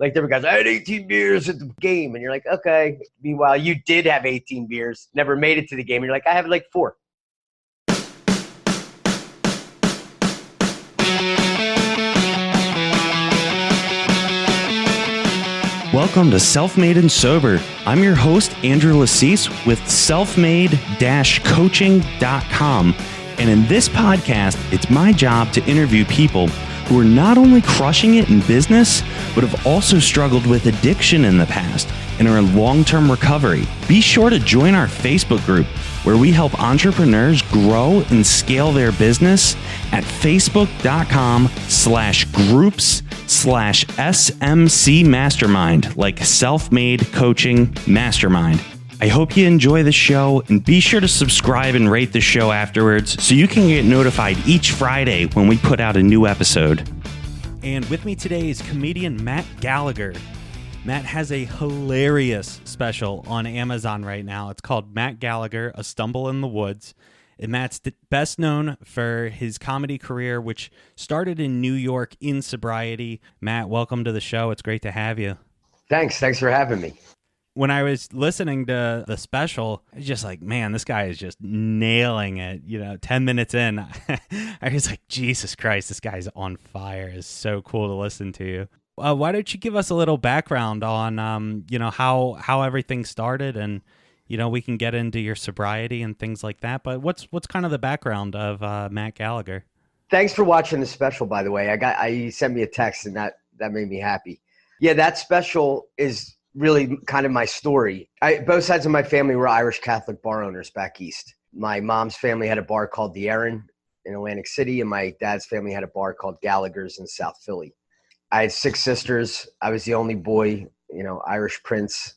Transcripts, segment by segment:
Like there were guys, I had 18 beers at the game. And you're like, okay. Meanwhile, you did have 18 beers, never made it to the game. And you're like, I have like 4. Welcome to Self-Made and Sober. I'm your host, Andrew Lassis with selfmade-coaching.com. And in this podcast, it's my job to interview people who are not only crushing it in business, but have also struggled with addiction in the past and are in long-term recovery. Be sure to join our Facebook group where we help entrepreneurs grow and scale their business at facebook.com/groups/SMC Mastermind, like Self-Made Coaching Mastermind. I hope you enjoy the show, and be sure to subscribe and rate the show afterwards so you can get notified each Friday when we put out a new episode. And with me today is comedian Matt Gallagher. Matt has a hilarious special on Amazon right now. It's called Matt Gallagher, A Stumble in the Woods. And Matt's best known for his comedy career, which started in New York in Sobriety. Matt, welcome to the show. It's great to have you. Thanks for having me. When I was listening to the special, I was just like, man, this guy is just nailing it. 10 minutes in, I was like, Jesus Christ, this guy's on fire. It's so cool to listen to you. Why don't you give us a little background on, how everything started, and, we can get into your sobriety and things like that. But what's kind of the background of Matt Gallagher? Thanks for watching the special, by the way. You sent me a text, and that made me happy. Yeah, that special is really kind of my story. Both sides of my family were Irish Catholic bar owners back east. My mom's family had a bar called the Erin in Atlantic City, and my dad's family had a bar called Gallagher's in South Philly. I had 6 sisters. I was the only boy, Irish prince.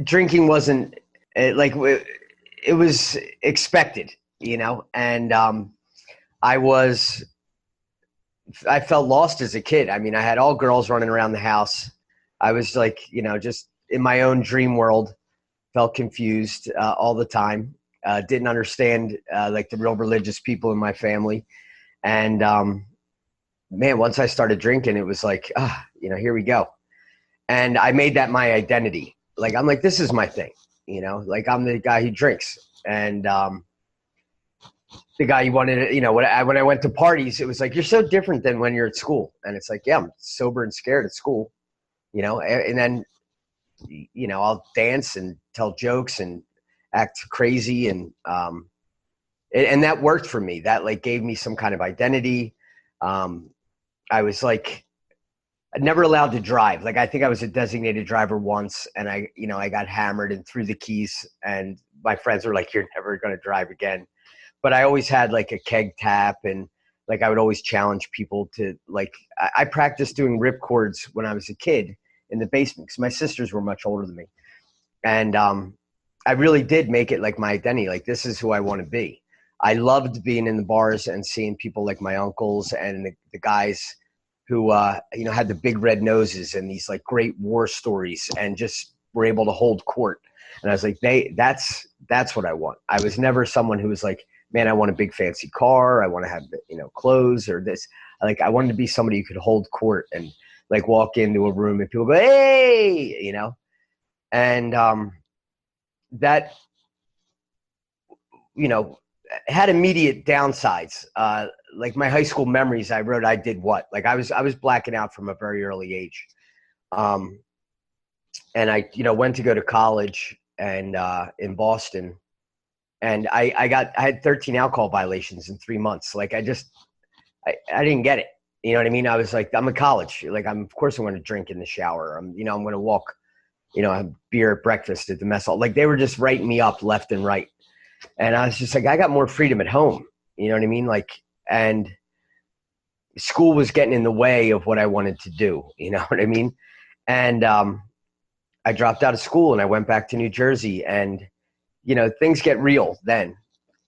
Drinking wasn't it was expected, and I felt lost as a kid. I mean, I had all girls running around the house. I was like, just in my own dream world, felt confused all the time. Didn't understand the real religious people in my family. And man, once I started drinking, it was like, here we go. And I made that my identity. I'm like, this is my thing, I'm the guy who drinks. And the guy you wanted to, when I went to parties, it was like, you're so different than when you're at school. And it's like, yeah, I'm sober and scared at school, and then, I'll dance and tell jokes and act crazy. And that worked for me. That gave me some kind of identity. I was never allowed to drive. I think I was a designated driver once, and I got hammered and threw the keys, and my friends were like, you're never going to drive again. But I always had a keg tap, and I would always challenge people to I practiced doing rip cords when I was a kid in the basement, because my sisters were much older than me. And I really did make it my identity. This is who I want to be. I loved being in the bars and seeing people like my uncles and the guys who, had the big red noses and these great war stories and just were able to hold court. And I was like, that's what I want. I was never someone who was like, man, I want a big fancy car. I want to have, clothes or this. I wanted to be somebody who could hold court and walk into a room and people go, hey, and that, had immediate downsides. My high school memories, I wrote, I did what? I was blacking out from a very early age. And I, went to go to college and in Boston, and I had 13 alcohol violations in 3 months. I didn't get it. You know what I mean? I was like, I'm in college. Of course I'm going to drink in the shower. I'm going to walk, have beer at breakfast at the mess hall. They were just writing me up left and right. And I was just I got more freedom at home. You know what I mean? And school was getting in the way of what I wanted to do. You know what I mean? And I dropped out of school and I went back to New Jersey, and, things get real then.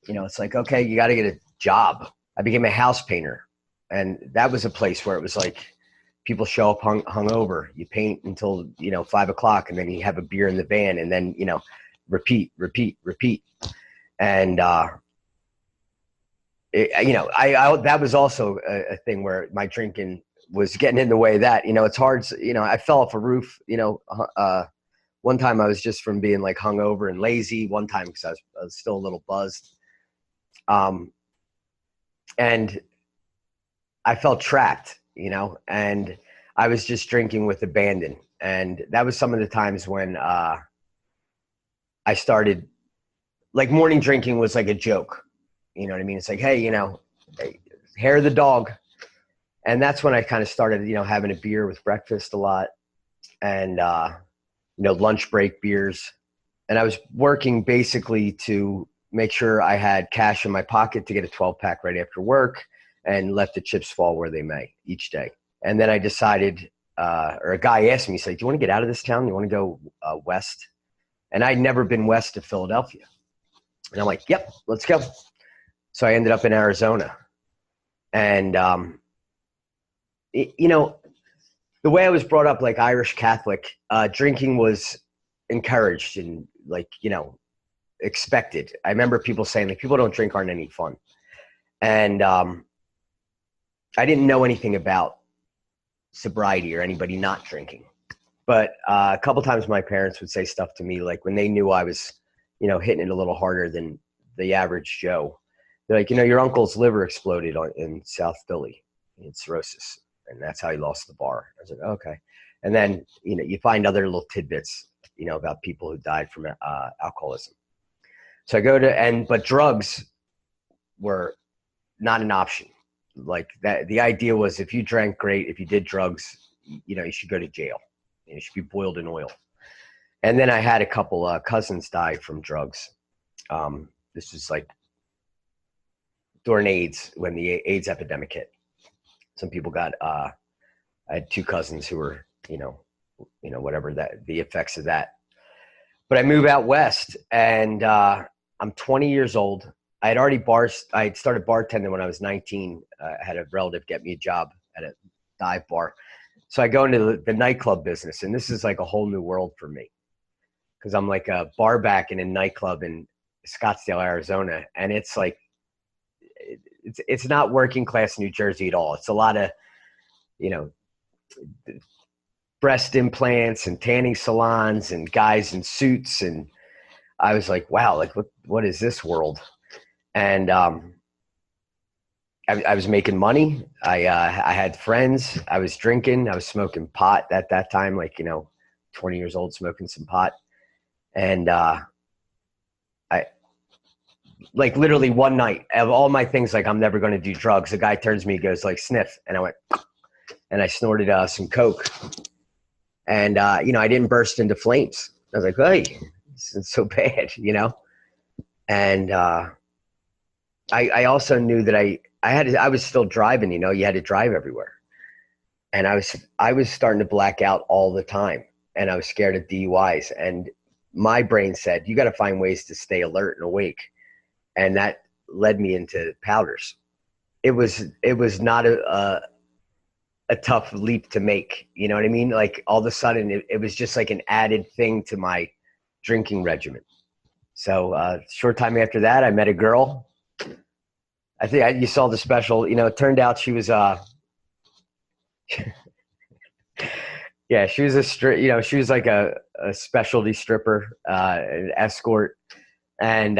It's okay, you got to get a job. I became a house painter. And that was a place where it was people show up hungover. You paint until, 5 o'clock, and then you have a beer in the van, and then, repeat. And, that was also a thing where my drinking was getting in the way of that. It's hard. I fell off a roof, one time I was just from being like hungover and lazy, one time because I was still a little buzzed. And I felt trapped, and I was just drinking with abandon. And that was some of the times when I started, like, morning drinking was like a joke. You know what I mean? It's like, hey, hair of the dog. And that's when I kind of started, having a beer with breakfast a lot, and, lunch break beers. And I was working basically to make sure I had cash in my pocket to get a 12-pack right after work and let the chips fall where they may each day. And then I decided, or a guy asked me, he's like, do you want to get out of this town? You want to go west? And I'd never been west of Philadelphia. And I'm like, yep, let's go. So I ended up in Arizona. And, the way I was brought up, like Irish Catholic, drinking was encouraged and, like, expected. I remember people saying, like, people don't drink aren't any fun. And I didn't know anything about sobriety or anybody not drinking. But a couple times my parents would say stuff to me, like when they knew I was, hitting it a little harder than the average Joe. They're like, your uncle's liver exploded in South Philly in cirrhosis, and that's how he lost the bar. I was like, okay. And then, you find other little tidbits, about people who died from alcoholism. So I go to, but drugs were not an option. Like that, the idea was if you drank, great. If you did drugs, you should go to jail. You should be boiled in oil. And then I had a couple cousins die from drugs. This was like during AIDS, when the AIDS epidemic hit. Some people got, I had two cousins who were, whatever that, the effects of that. But I moved out west, and I'm 20 years old. I had started bartending when I was 19. I had a relative get me a job at a dive bar. So I go into the nightclub business, and this is like a whole new world for me, because I'm like a bar back in a nightclub in Scottsdale, Arizona. And it's like, it's not working class New Jersey at all. It's a lot of, breast implants and tanning salons and guys in suits. And I was like, wow, like what is this world? And I was making money. I had friends. I was drinking. I was smoking pot at that time, like, 20 years old, smoking some pot. And I, like, literally one night, of all my things, like, I'm never going to do drugs, the guy turns to me, he goes, like, sniff. And I went, and I snorted some Coke. And, I didn't burst into flames. I was like, hey, this is so bad, And I also knew that I was still driving, you had to drive everywhere. And I was starting to black out all the time. And I was scared of DUIs. And my brain said, you got to find ways to stay alert and awake. And that led me into powders. It was not a tough leap to make. You know what I mean? Like, all of a sudden it was just like an added thing to my drinking regimen. So short time after that, I met a girl. I think you saw the special, it turned out she was, yeah, she was she was like a specialty stripper, an escort. And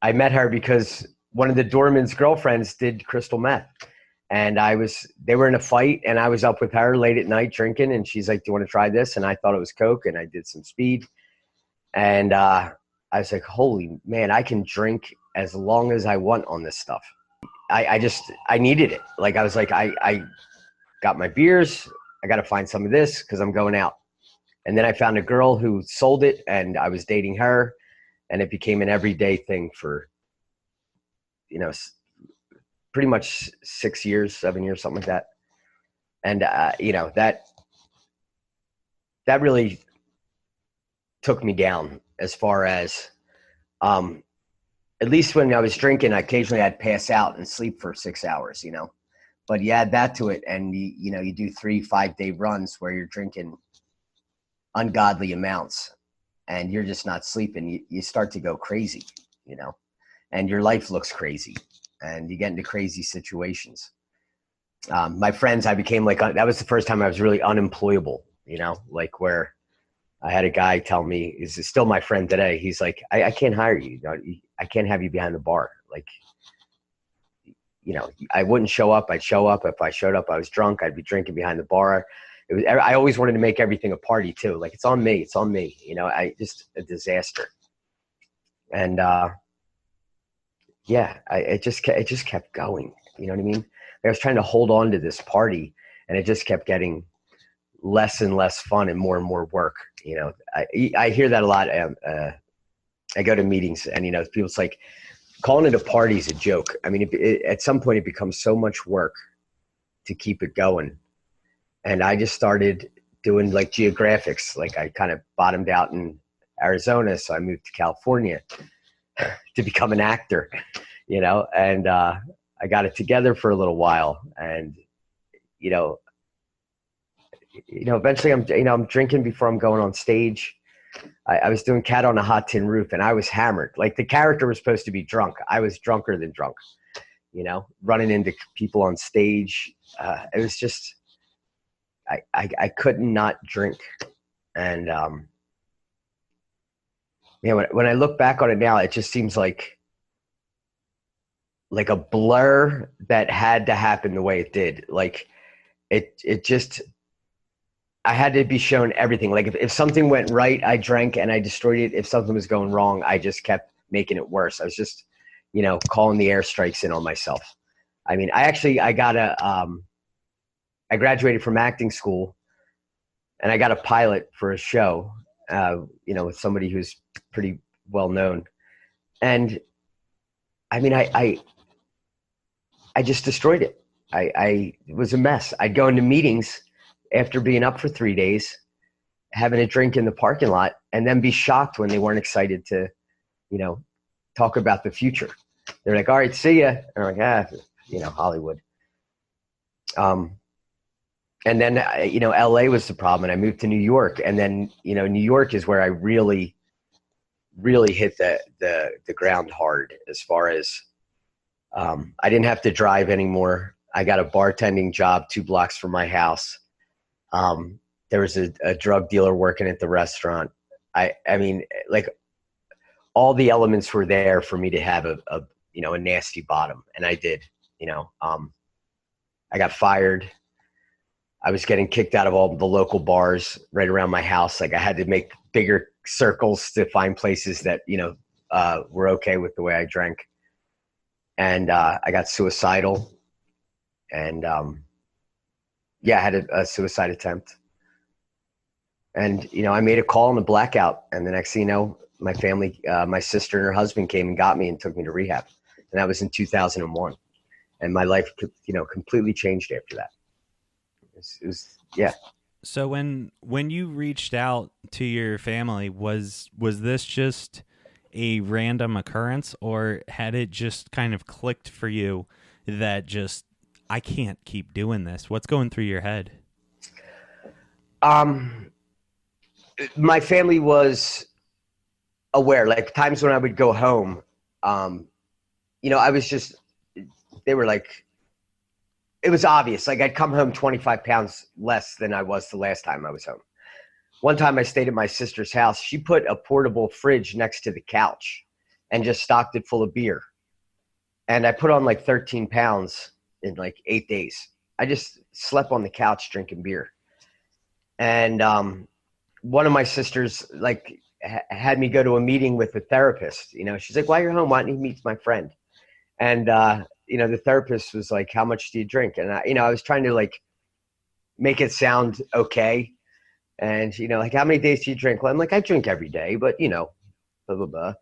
I met her because one of the doorman's girlfriends did crystal meth. And they were in a fight, and I was up with her late at night drinking, and she's like, do you want to try this? And I thought it was Coke, and I did some speed. And I was like, holy man, I can drink as long as I want on this stuff. I needed it. Like, I was like, I got my beers. I got to find some of this because I'm going out. And then I found a girl who sold it, and I was dating her, and it became an everyday thing for, pretty much 6 years, 7 years, something like that. And, that really took me down as far as, at least when I was drinking, occasionally I'd pass out and sleep for 6 hours, but you add that to it, and you do 3-5 day runs where you're drinking ungodly amounts and you're just not sleeping. You start to go crazy, and your life looks crazy, and you get into crazy situations. My friends, I became like, that was the first time I was really unemployable, like where I had a guy tell me, is still my friend today. He's like, I can't hire you. I can't have you behind the bar. Like, I wouldn't show up. I'd show up. If I showed up, I was drunk. I'd be drinking behind the bar. I always wanted to make everything a party too. Like, it's on me. It's on me. I just a disaster. And it just kept going. You know what I mean? I was trying to hold on to this party, and it just kept getting less and less fun and more work. I hear that a lot. I go to meetings, and people's like, calling it a party is a joke. I mean, at some point it becomes so much work to keep it going. And I just started doing like geographics. Like, I kind of bottomed out in Arizona, so I moved to California to become an actor, and I got it together for a little while. And, eventually I'm drinking before I'm going on stage. I was doing Cat on a Hot Tin Roof, and I was hammered. Like, the character was supposed to be drunk. I was drunker than drunk, running into people on stage. It was just, I couldn't not drink. And, when I look back on it now, it just seems like a blur that had to happen the way it did. Like, it just, I had to be shown everything. Like, if something went right, I drank and I destroyed it. If something was going wrong, I just kept making it worse. I was just, calling the airstrikes in on myself. I mean, I graduated from acting school, and I got a pilot for a show, with somebody who's pretty well known. And I mean, I just destroyed it. It was a mess. I'd go into meetings after being up for 3 days, having a drink in the parking lot, and then be shocked when they weren't excited to, talk about the future. They're like, all right, see ya. And I'm like, Hollywood. And then, LA was the problem, and I moved to New York. And then, New York is where I really, really hit the ground hard as far as, I didn't have to drive anymore. I got a bartending job 2 blocks from my house. There was a drug dealer working at the restaurant. I mean, like, all the elements were there for me to have a nasty bottom. And I did, I got fired. I was getting kicked out of all the local bars right around my house. Like, I had to make bigger circles to find places that, were okay with the way I drank. And, I got suicidal, and, I had a suicide attempt. And, I made a call on the blackout. And the next thing you know, my family, my sister and her husband came and got me and took me to rehab. And that was in 2001. And my life, completely changed after that. It was. So when you reached out to your family, was this just a random occurrence, or had it just kind of clicked for you that just, I can't keep doing this? What's going through your head? My family was aware. Like, times when I would go home, I was just, they were like, it was obvious. Like, I'd come home 25 pounds less than I was the last time I was home. One time I stayed at my sister's house. She put a portable fridge next to the couch and just stocked it full of beer. And I put on like 13 pounds in like 8 days. I just slept on the couch drinking beer. And one of my sisters had me go to a meeting with a therapist. She's like, while you're home, why don't you meet my friend? And, the therapist was like, how much do you drink? And I was trying to like make it sound okay. And, like, how many days do you drink? Well, I'm like, I drink every day, but, blah, blah, blah.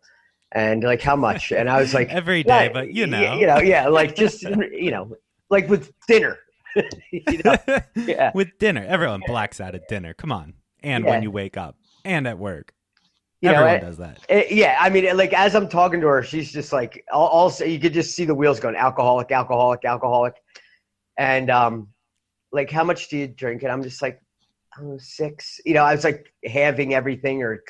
And like, how much? And I was like, every day, yeah, but like just, like with dinner, yeah. With dinner, everyone blacks out at dinner. Come on. And when you wake up and at work, everyone does that. I mean, like, as I'm talking to her, she's just like, also, you could just see the wheels going, alcoholic. And, like, how much do you drink? And I'm just like, 6. I was like halving everything, or,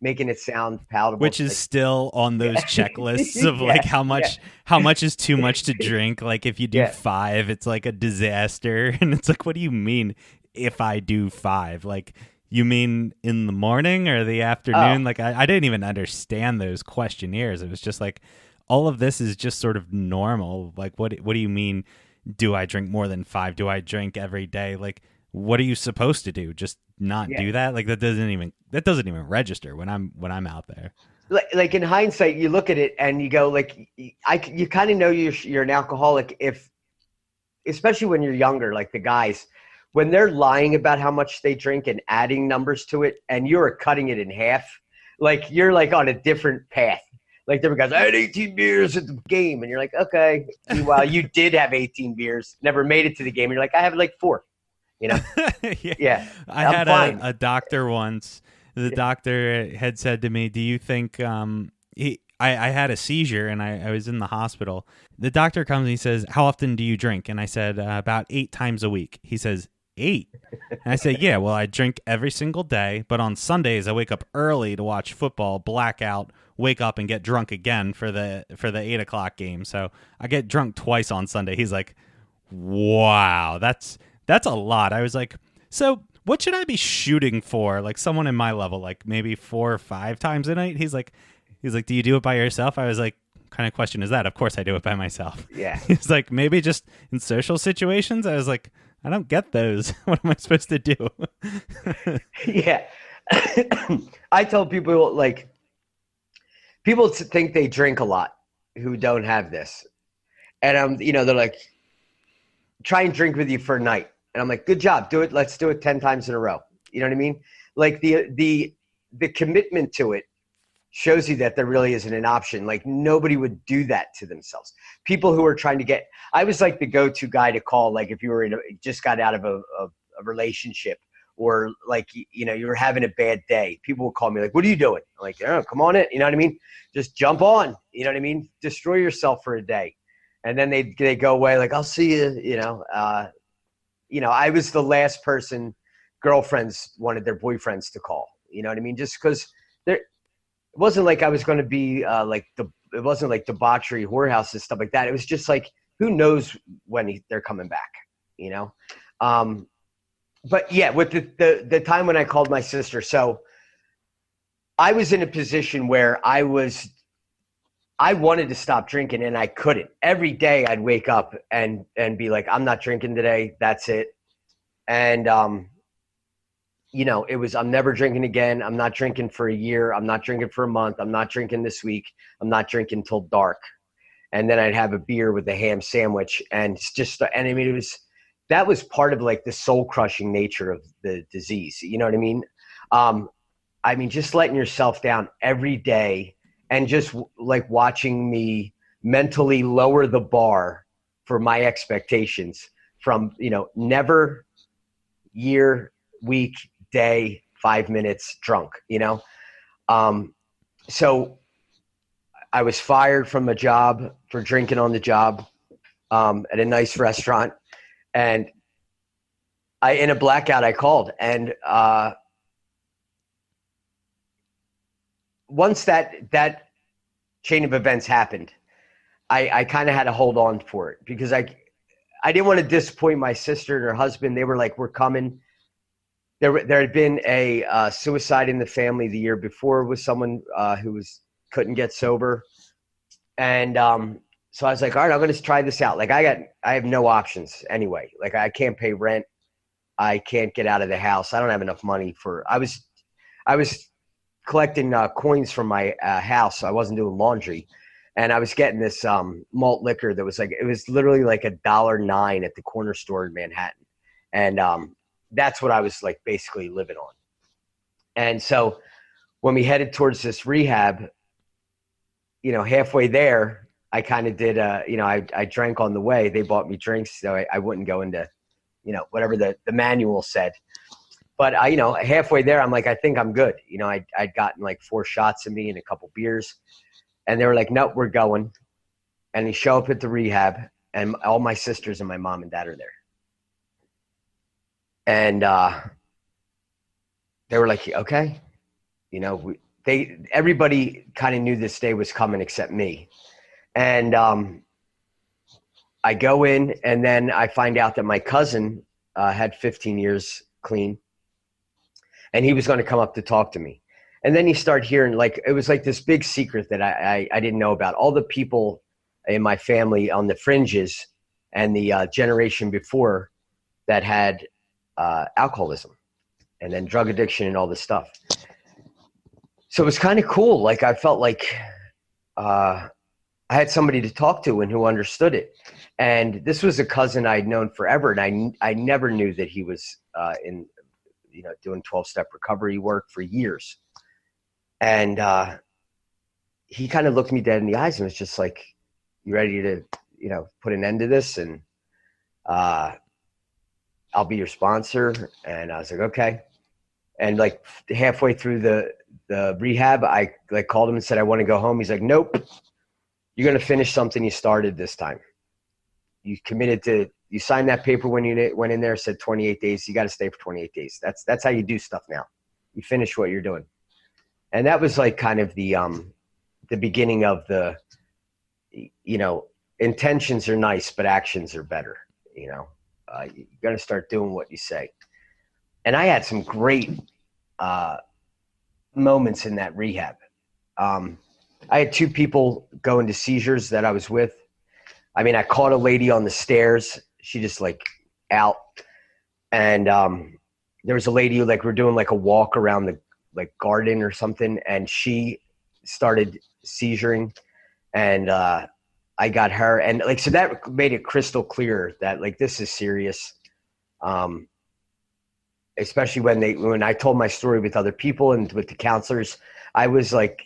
making it sound palatable. Which It's is like, still on those checklists of like yeah, yeah, how much is too much to drink. Like if you do yeah. 5, it's like a disaster. And it's like, what do you mean if I do 5? Like you mean in the morning or the Oh, afternoon? Like I didn't even understand those questionnaires. It was just like all of this is just sort of normal. Like what do you mean? Do I drink more than 5? Do I drink every day? Like what are you supposed to do? Just not yeah. do that? Like that doesn't even register when I'm out there. Like in hindsight, you look at it and you go, like, you kind of know you're an alcoholic if, especially when you're younger, like the guys, when they're lying about how much they drink and adding numbers to it, and you're cutting it in half, like you're like on a different path. Like there were guys, I had 18 beers at the game, and you're like, okay. Meanwhile, you did have 18 beers, never made it to the game, and you're like, I have like 4. You know? Yeah. Yeah, I I'm had fine. a doctor once. The Yeah. doctor had said to me, "Do you think I had a seizure and I was in the hospital?" The doctor comes and he says, "How often do you drink?" And I said, "About 8 times a week." He says, 8? And I say, "Yeah, well, I drink every single day, but on Sundays I wake up early to watch football, blackout, wake up and get drunk again for the 8 o'clock game. So I get drunk twice on Sunday." He's like, "Wow, that's a lot." I was like, "So what should I be shooting for? Like someone in my level, like maybe 4 or 5 times a night?" He's like, "Do you do it by yourself?" I was like, "What kind of question is that?" Of course I do it by myself. Yeah. He's like, "Maybe just in social situations." I was like, "I don't get those. What am I supposed to do?" Yeah. I tell people, like, people think they drink a lot who don't have this. And they're like, try and drink with you for a night. And I'm like, good job. Do it. Let's do it 10 times in a row. You know what I mean? Like the commitment to it shows you that there really isn't an option. Like nobody would do that to themselves. People who are trying to get, I was like the go-to guy to call, like if you were just got out of a relationship, or like, you were having a bad day. People would call me like, what are you doing? I'm like, oh, come on in. You know what I mean? Just jump on, you know what I mean? Destroy yourself for a day. And then they go away like, I'll see you, I was the last person girlfriends wanted their boyfriends to call, you know what I mean? Just because there, it wasn't like I was going to be it wasn't like debauchery, whorehouse and stuff like that. It was just like, who knows when they're coming back, you know? But yeah, with the time when I called my sister, so I was in a position where I wanted to stop drinking and I couldn't. Every day I'd wake up and be like, I'm not drinking today. That's it. And, it was, I'm never drinking again. I'm not drinking for a year. I'm not drinking for a month. I'm not drinking this week. I'm not drinking till dark. And then I'd have a beer with a ham sandwich. And it's just, and I mean, that was part of like the soul crushing nature of the disease. You know what I mean? Just letting yourself down every day and just like watching me mentally lower the bar for my expectations from, never, year, week, day, 5 minutes drunk, So I was fired from a job for drinking on the job at a nice restaurant. And in a blackout, I called. And once that chain of events happened, I kind of had to hold on for it because I didn't want to disappoint my sister and her husband. They were like, we're coming. There had been a suicide in the family the year before with someone who couldn't get sober. And so I was like, all right, I'm going to try this out. Like I have no options anyway. Like I can't pay rent. I can't get out of the house. I don't have enough money I was collecting coins from my house. So I wasn't doing laundry. And I was getting this malt liquor that was like, it was literally like $1.09 at the corner store in Manhattan. And that's what I was like basically living on. And so when we headed towards this rehab, halfway there, I kind of did, I drank on the way. They bought me drinks so I wouldn't go into, whatever the manual said. But halfway there, I'm like, I think I'm good. I'd gotten like 4 shots of me and a couple beers. And they were like, nope, we're going. And they show up at the rehab, and all my sisters and my mom and dad are there. And they were like, okay, everybody kind of knew this day was coming except me. And I go in, and then I find out that my cousin had 15 years clean, and he was going to come up to talk to me. And then you start hearing, like, it was like this big secret that I didn't know about. All the people in my family on the fringes and the generation before that had alcoholism and then drug addiction and all this stuff. So it was kind of cool. Like, I felt like I had somebody to talk to and who understood it. And this was a cousin I'd known forever. And I never knew that he was doing 12-step recovery work for years. And he kind of looked me dead in the eyes and was just like, you ready to, put an end to this? And I'll be your sponsor. And I was like, okay. And like halfway through the rehab, I like called him and said, I want to go home. He's like, nope, you're going to finish something you started this time. You signed that paper when you went in there, said 28 days. You got to stay for 28 days. That's how you do stuff now. You finish what you're doing. And that was like kind of the beginning of the, intentions are nice, but actions are better. You got to start doing what you say. And I had some great moments in that rehab. I had 2 people go into seizures that I was with. I mean, I caught a lady on the stairs. She just like out. And there was a lady who like, we're doing like a walk around the like garden or something. And she started seizuring, and I got her. And like, so that made it crystal clear that like, this is serious. Especially when I told my story with other people and with the counselors, I was like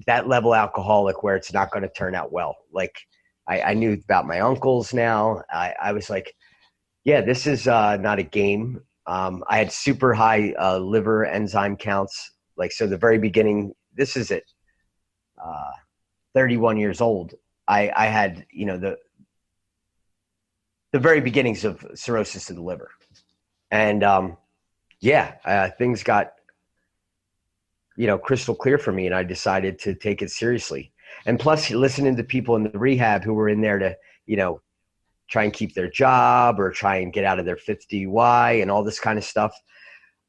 that level alcoholic where it's not going to turn out well. Like I knew about my uncles now. I was like, yeah, this is not a game. I had super high liver enzyme counts. Like, so the very beginning, this is at 31 years old. I had, the very beginnings of cirrhosis of the liver. And things got, crystal clear for me, and I decided to take it seriously. And plus, listening to people in the rehab who were in there to, try and keep their job or try and get out of their 5th DUI and all this kind of stuff,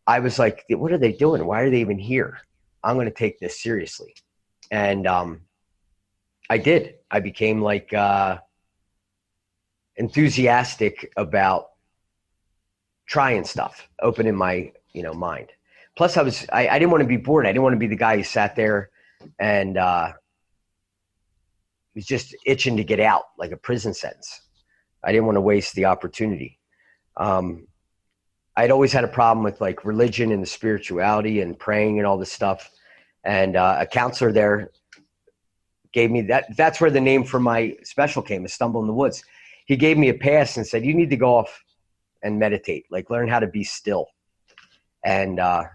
I was like, what are they doing? Why are they even here? I'm going to take this seriously. And I did. I became like enthusiastic about trying stuff, opening my, mind. Plus I didn't want to be bored. I didn't want to be the guy who sat there and was just itching to get out, like a prison sentence. I didn't want to waste the opportunity. I'd always had a problem with like religion and the spirituality and praying and all this stuff. And a counselor there gave me that's where the name for my special came, A Stumble in the Woods. He gave me a pass and said, you need to go off and meditate, like learn how to be still. And I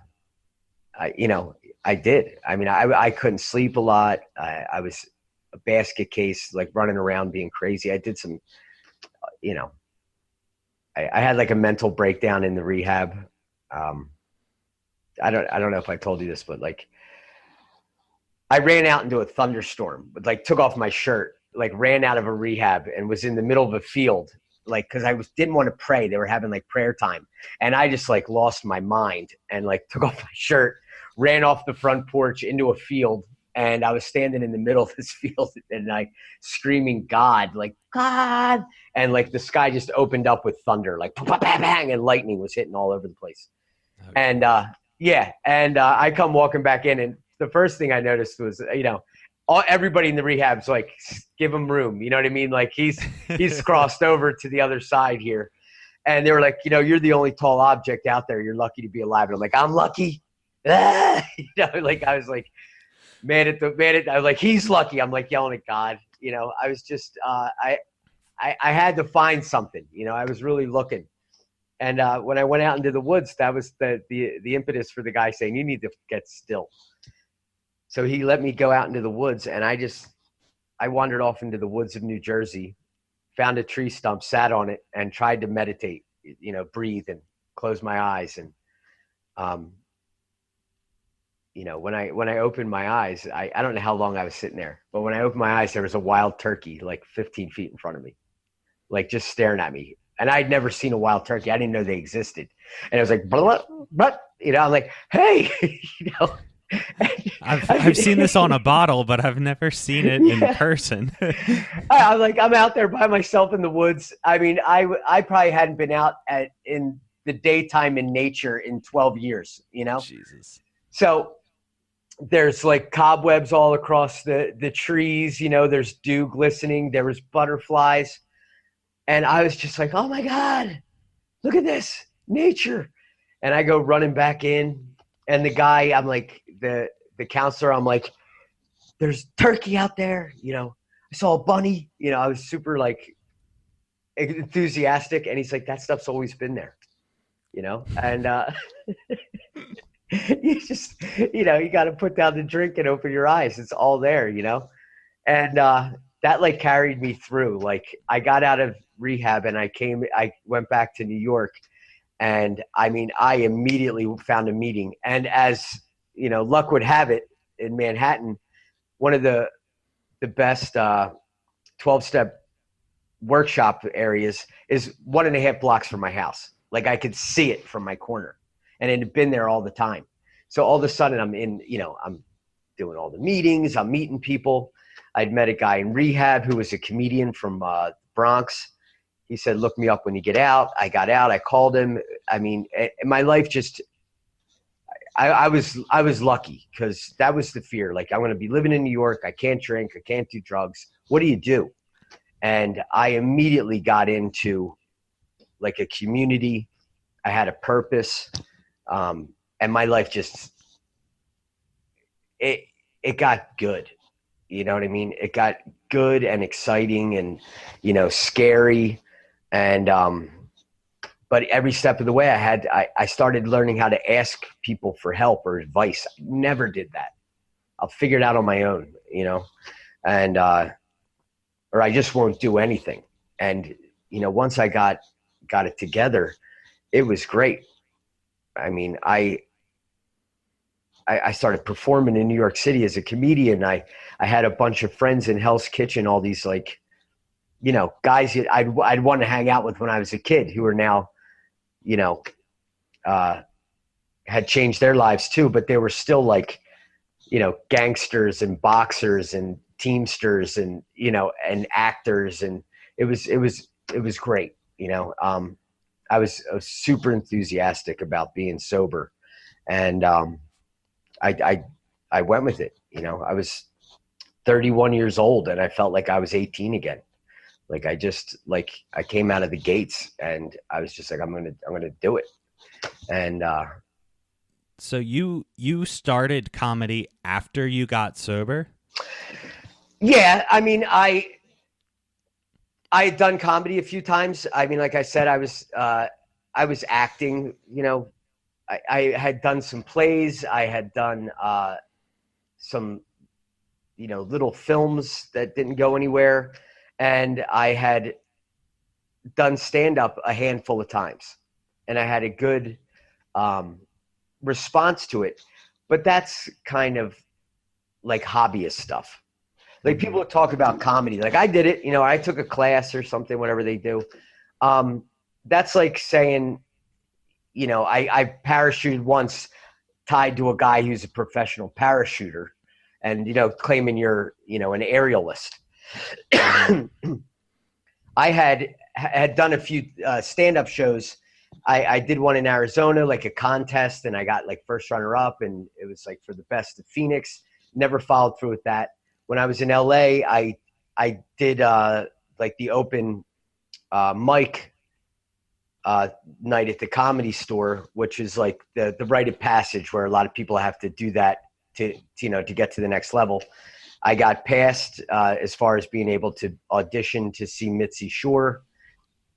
did. I mean, I couldn't sleep a lot. I was a basket case, like running around being crazy. I did some, I had like a mental breakdown in the rehab. I don't know if I told you this, but like I ran out into a thunderstorm, but like took off my shirt, like ran out of a rehab and was in the middle of a field. Like, cause didn't want to pray. They were having like prayer time, and I just like lost my mind and like took off my shirt, ran off the front porch into a field. And I was standing in the middle of this field and like screaming, God, like God. And like the sky just opened up with thunder, like bang, bang, bang, and lightning was hitting all over the place. Okay. And I come walking back in, and the first thing I noticed was, everybody in the rehab's like, give him room. You know what I mean? Like he's crossed over to the other side here. And they were like, you're the only tall object out there. You're lucky to be alive. And I'm like, I'm lucky. Like I was like, I was like, he's lucky. I'm like yelling at God. I was just, I had to find something, I was really looking. And when I went out into the woods, that was the impetus for the guy saying, you need to get still. So he let me go out into the woods, and I wandered off into the woods of New Jersey, found a tree stump, sat on it, and tried to meditate, breathe and close my eyes. And when I opened my eyes, I don't know how long I was sitting there, but when I opened my eyes, there was a wild turkey like 15 feet in front of me, like just staring at me. And I'd never seen a wild turkey. I didn't know they existed. And it was like, but I'm like, hey, you know. I've seen this on a bottle, but I've never seen it in person. I'm like, I'm out there by myself in the woods. I mean, I probably hadn't been out in the daytime in nature in 12 years, you know? Jesus. So there's like cobwebs all across the trees, you know, there's dew glistening, there was butterflies. And I was just like, oh my God, look at this, nature. And I go running back in. And the guy, I'm like, the counselor, I'm like, there's turkey out there. You know, I saw a bunny. You know, I was super like enthusiastic. And he's like, that stuff's always been there, you know? And you just, you know, you got to put down the drink and open your eyes. It's all there, you know? And that like carried me through. Like I got out of rehab and I went back to New York. And I mean, I immediately found a meeting. And as, you know, luck would have it in Manhattan, one of the best 12-step workshop areas is 1.5 blocks from my house. Like I could see it from my corner and it had been there all the time. So all of a sudden I'm in, you know, I'm doing all the meetings, I'm meeting people. I'd met a guy in rehab who was a comedian from Bronx. He said, look me up when you get out. I got out. I called him. I mean, my life just, I was lucky because that was the fear. Like, I'm going to be living in New York. I can't drink. I can't do drugs. What do you do? And I immediately got into like a community. I had a purpose. And my life just, it got good. You know what I mean? It got good and exciting and, you know, scary. And, but every step of the way I started learning how to ask people for help or advice. I never did that. I'll figure it out on my own, you know, and, or I just won't do anything. And, you know, once I got it together, it was great. I mean, I started performing in New York City as a comedian. I had a bunch of friends in Hell's Kitchen, all these like, you know, guys I'd want to hang out with when I was a kid who are now, you know, had changed their lives too, but they were still like, you know, gangsters and boxers and teamsters and, you know, and actors. And it was great. You know, I was super enthusiastic about being sober and, I went with it. You know, I was 31 years old and I felt like I was 18 again. Like I came out of the gates and I was just like, I'm going to do it. And, so you started comedy after you got sober? Yeah. I mean, I had done comedy a few times. I mean, like I said, I was acting, you know, I had done some plays. I had done some, you know, little films that didn't go anywhere. And I had done stand-up a handful of times. And I had a good response to it. But that's kind of like hobbyist stuff. Like people talk about comedy. Like I did it, you know, I took a class or something, whatever they do. That's like saying, you know, I parachuted once tied to a guy who's a professional parachuter and, you know, claiming you're, you know, an aerialist. I had done a few stand-up shows. I did one in Arizona, like a contest, and I got like first runner up and it was like for the best of Phoenix. Never followed through with that. When I was in LA, I did like the open mic night at the Comedy Store, which is like the rite of passage where a lot of people have to do that to you know, to get to the next level. I got passed as far as being able to audition to see Mitzi Shore.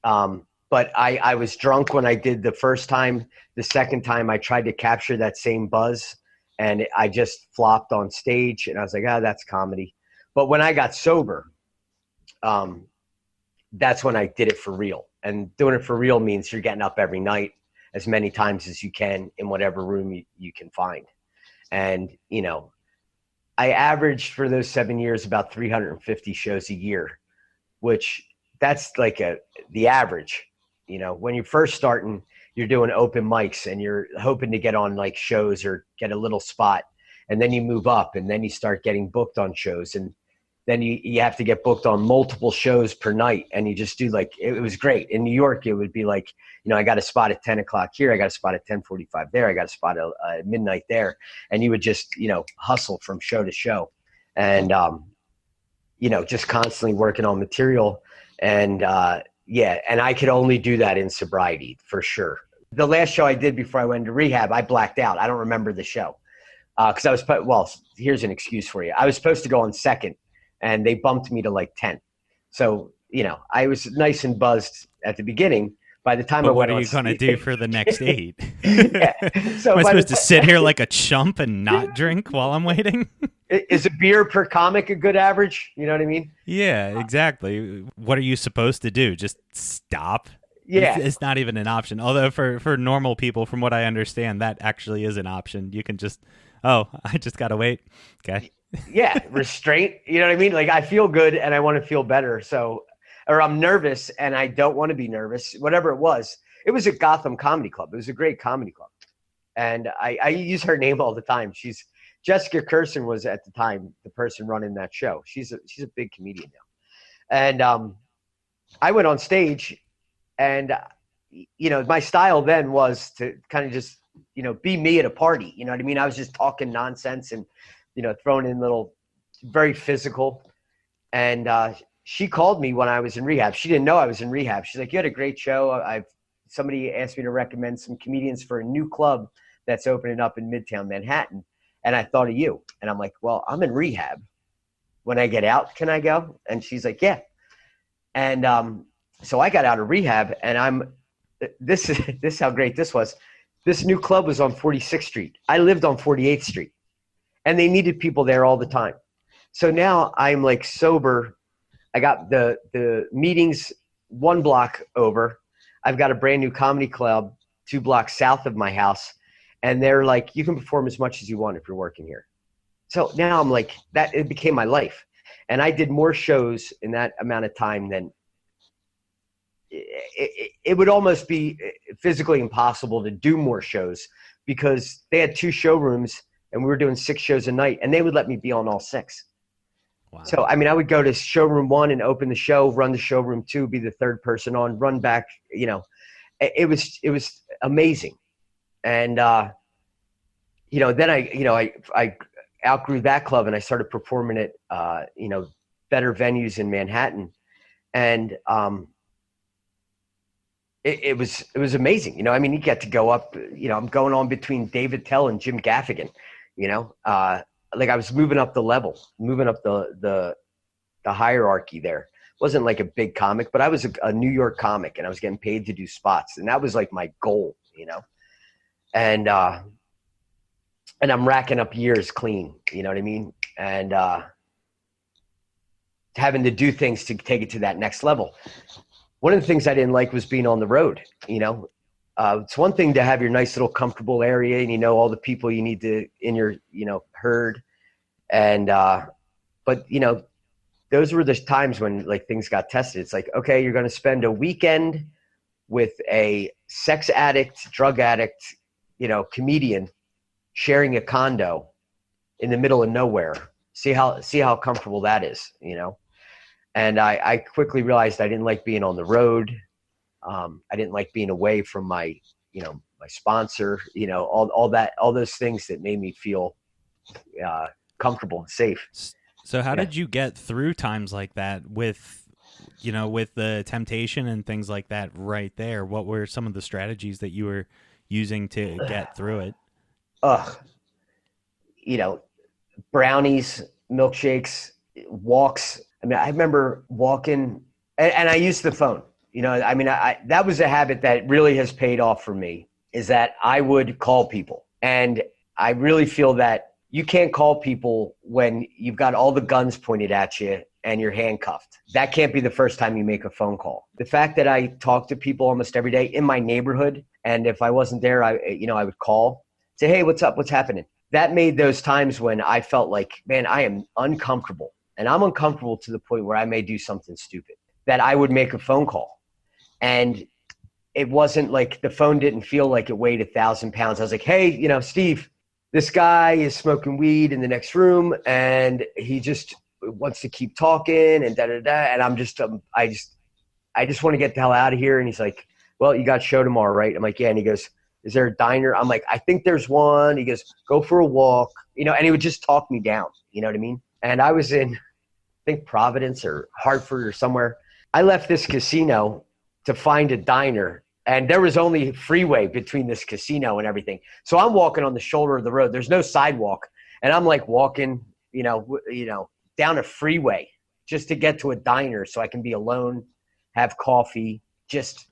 But I was drunk when I did the first time. The second time I tried to capture that same buzz and I just flopped on stage and I was like, that's comedy. But when I got sober, that's when I did it for real. And doing it for real means you're getting up every night as many times as you can in whatever room you can find. And, I averaged for those 7 years about 350 shows a year, which that's like the average. When you're first starting, you're doing open mics and you're hoping to get on like shows or get a little spot. And then you move up and then you start getting booked on shows. And then you have to get booked on multiple shows per night. And you just do it was great. In New York, it would be like, I got a spot at 10 o'clock here. I got a spot at 10:45 there. I got a spot at midnight there. And you would just, hustle from show to show. And, just constantly working on material. And, and I could only do that in sobriety for sure. The last show I did before I went into rehab, I blacked out. I don't remember the show because here's an excuse for you. I was supposed to go on second and they bumped me to like 10. So, I was nice and buzzed at the beginning. By the time what are you going to do for the next 8? Yeah. So am I supposed to sit here like a chump and not drink while I'm waiting? Is a beer per comic a good average? You know what I mean? Yeah, exactly. What are you supposed to do? Just stop? Yeah. It's not even an option. Although for normal people, from what I understand, that actually is an option. You can just, I just got to wait. Okay. Yeah. Restraint. You know what I mean? Like I feel good and I want to feel better. So, or I'm nervous and I don't want to be nervous, whatever it was. It was at Gotham Comedy Club. It was a great comedy club. And I use her name all the time. Jessica Kirsten was at the time the person running that show. She's a big comedian now. And I went on stage and, my style then was to kind of just, be me at a party. You know what I mean? I was just talking nonsense and, throwing in little, very physical. And she called me when I was in rehab. She didn't know I was in rehab. She's like, you had a great show. Somebody asked me to recommend some comedians for a new club that's opening up in Midtown Manhattan. And I thought of you. And I'm like, well, I'm in rehab. When I get out, can I go? And she's like, yeah. And so I got out of rehab and this is how great this was. This new club was on 46th Street. I lived on 48th Street and they needed people there all the time. So now I'm like sober. I got the meetings 1 block over. I've got a brand new comedy club 2 blocks south of my house. And they're like, you can perform as much as you want if you're working here. So now I'm like, it became my life. And I did more shows in that amount of time than it would almost be physically impossible to do more shows because they had 2 showrooms and we were doing 6 shows a night and they would let me be on all 6. Wow. So, I mean, I would go to showroom 1 and open the show, run the showroom 2, be the third person on, run back, it was amazing. And, then I outgrew that club and I started performing at, better venues in Manhattan. And, it was amazing. You get to go up, I'm going on between David Tell and Jim Gaffigan, like I was moving up the level, moving up the hierarchy there. Wasn't like a big comic, but I was a New York comic and I was getting paid to do spots. And that was like my goal, and I'm racking up years clean, you know what I mean? And having to do things to take it to that next level. One of the things I didn't like was being on the road, it's one thing to have your nice little comfortable area and all the people you need to in your, herd. And, but those were the times when like things got tested. It's like, okay, you're going to spend a weekend with a sex addict, drug addict, comedian sharing a condo in the middle of nowhere. See how comfortable that is, And I quickly realized I didn't like being on the road. I didn't like being away from my, my sponsor, all those things that made me feel comfortable and safe. So how did you get through times like that with the temptation and things like that right there? What were some of the strategies that you were using to get through it? Brownies, milkshakes, walks. I mean, I remember walking and I used the phone, that was a habit that really has paid off for me is that I would call people. And I really feel that you can't call people when you've got all the guns pointed at you and you're handcuffed. That can't be the first time you make a phone call. The fact that I talk to people almost every day in my neighborhood, and if I wasn't there, I would call. say, hey, what's up? What's happening? That made those times when I felt like, man, I am uncomfortable. And I'm uncomfortable to the point where I may do something stupid, that I would make a phone call. And it wasn't like the phone didn't feel like it weighed 1,000 pounds. I was like, hey, Steve, this guy is smoking weed in the next room and he just wants to keep talking and da-da-da. And I'm just, I just want to get the hell out of here. And he's like, well, you got a show tomorrow, right? I'm like, yeah. And he goes, is there a diner? I'm like, I think there's one. He goes, go for a walk, and he would just talk me down. You know what I mean? And I was in, I think Providence or Hartford or somewhere. I left this casino to find a diner, and there was only freeway between this casino and everything. So I'm walking on the shoulder of the road. There's no sidewalk. And I'm like walking, down a freeway just to get to a diner so I can be alone, have coffee, just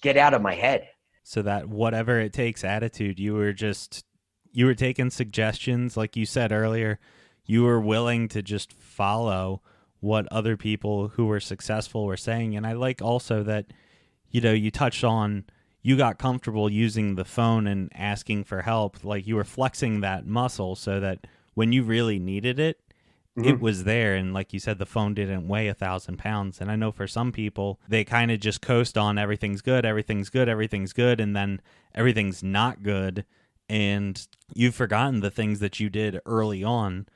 get out of my head. So that whatever it takes attitude, you were taking suggestions, like you said earlier, you were willing to just follow what other people who were successful were saying. And I like also that, you touched on, you got comfortable using the phone and asking for help. Like you were flexing that muscle so that when you really needed it, it was there. And like you said, the phone didn't weigh 1,000 pounds. And I know for some people, they kind of just coast on everything's good, everything's good, everything's good. And then everything's not good. And you've forgotten the things that you did early on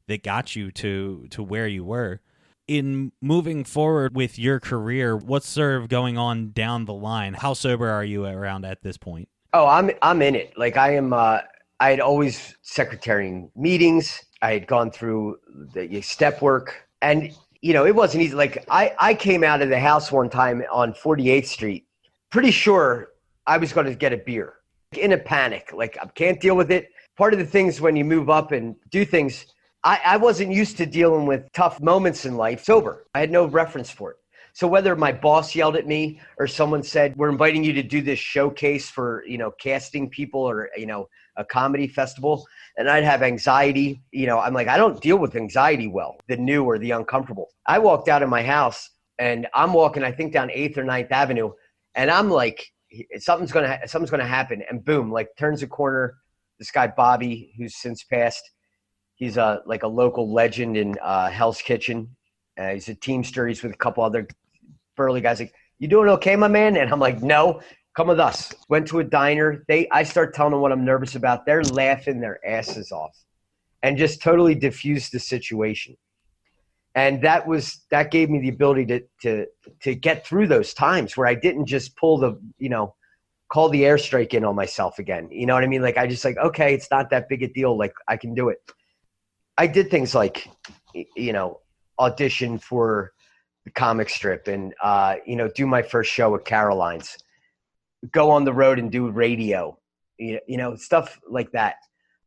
that got you to where you were. In moving forward with your career, what's sort of going on down the line? How sober are you around at this point? Oh, I'm in it. Like I am, I had always secretarying meetings. I had gone through the step work, and it wasn't easy. Like I came out of the house one time on 48th Street, pretty sure I was going to get a beer, in a panic. Like I can't deal with it. Part of the things when you move up and do things, I wasn't used to dealing with tough moments in life sober. I had no reference for it. So whether my boss yelled at me or someone said, we're inviting you to do this showcase for, casting people or, a comedy festival, and I'd have anxiety. I'm like, I don't deal with anxiety well, the new or the uncomfortable. I walked out of my house and I'm walking, I think down 8th or 9th Avenue. And I'm like, something's going to happen. And boom, like turns a corner. This guy, Bobby, who's since passed, he's like a local legend in Hell's Kitchen. He's a Teamster. He's with a couple other burly guys. Like, you doing okay, my man? And I'm like, no, come with us. Went to a diner. I start telling them what I'm nervous about. They're laughing their asses off and just totally diffused the situation. And that gave me the ability to get through those times where I didn't just pull call the airstrike in on myself again. You know what I mean? Like I just like, okay, it's not that big a deal. Like I can do it. I did things like, audition for the comic strip and, do my first show at Caroline's, go on the road and do radio, stuff like that.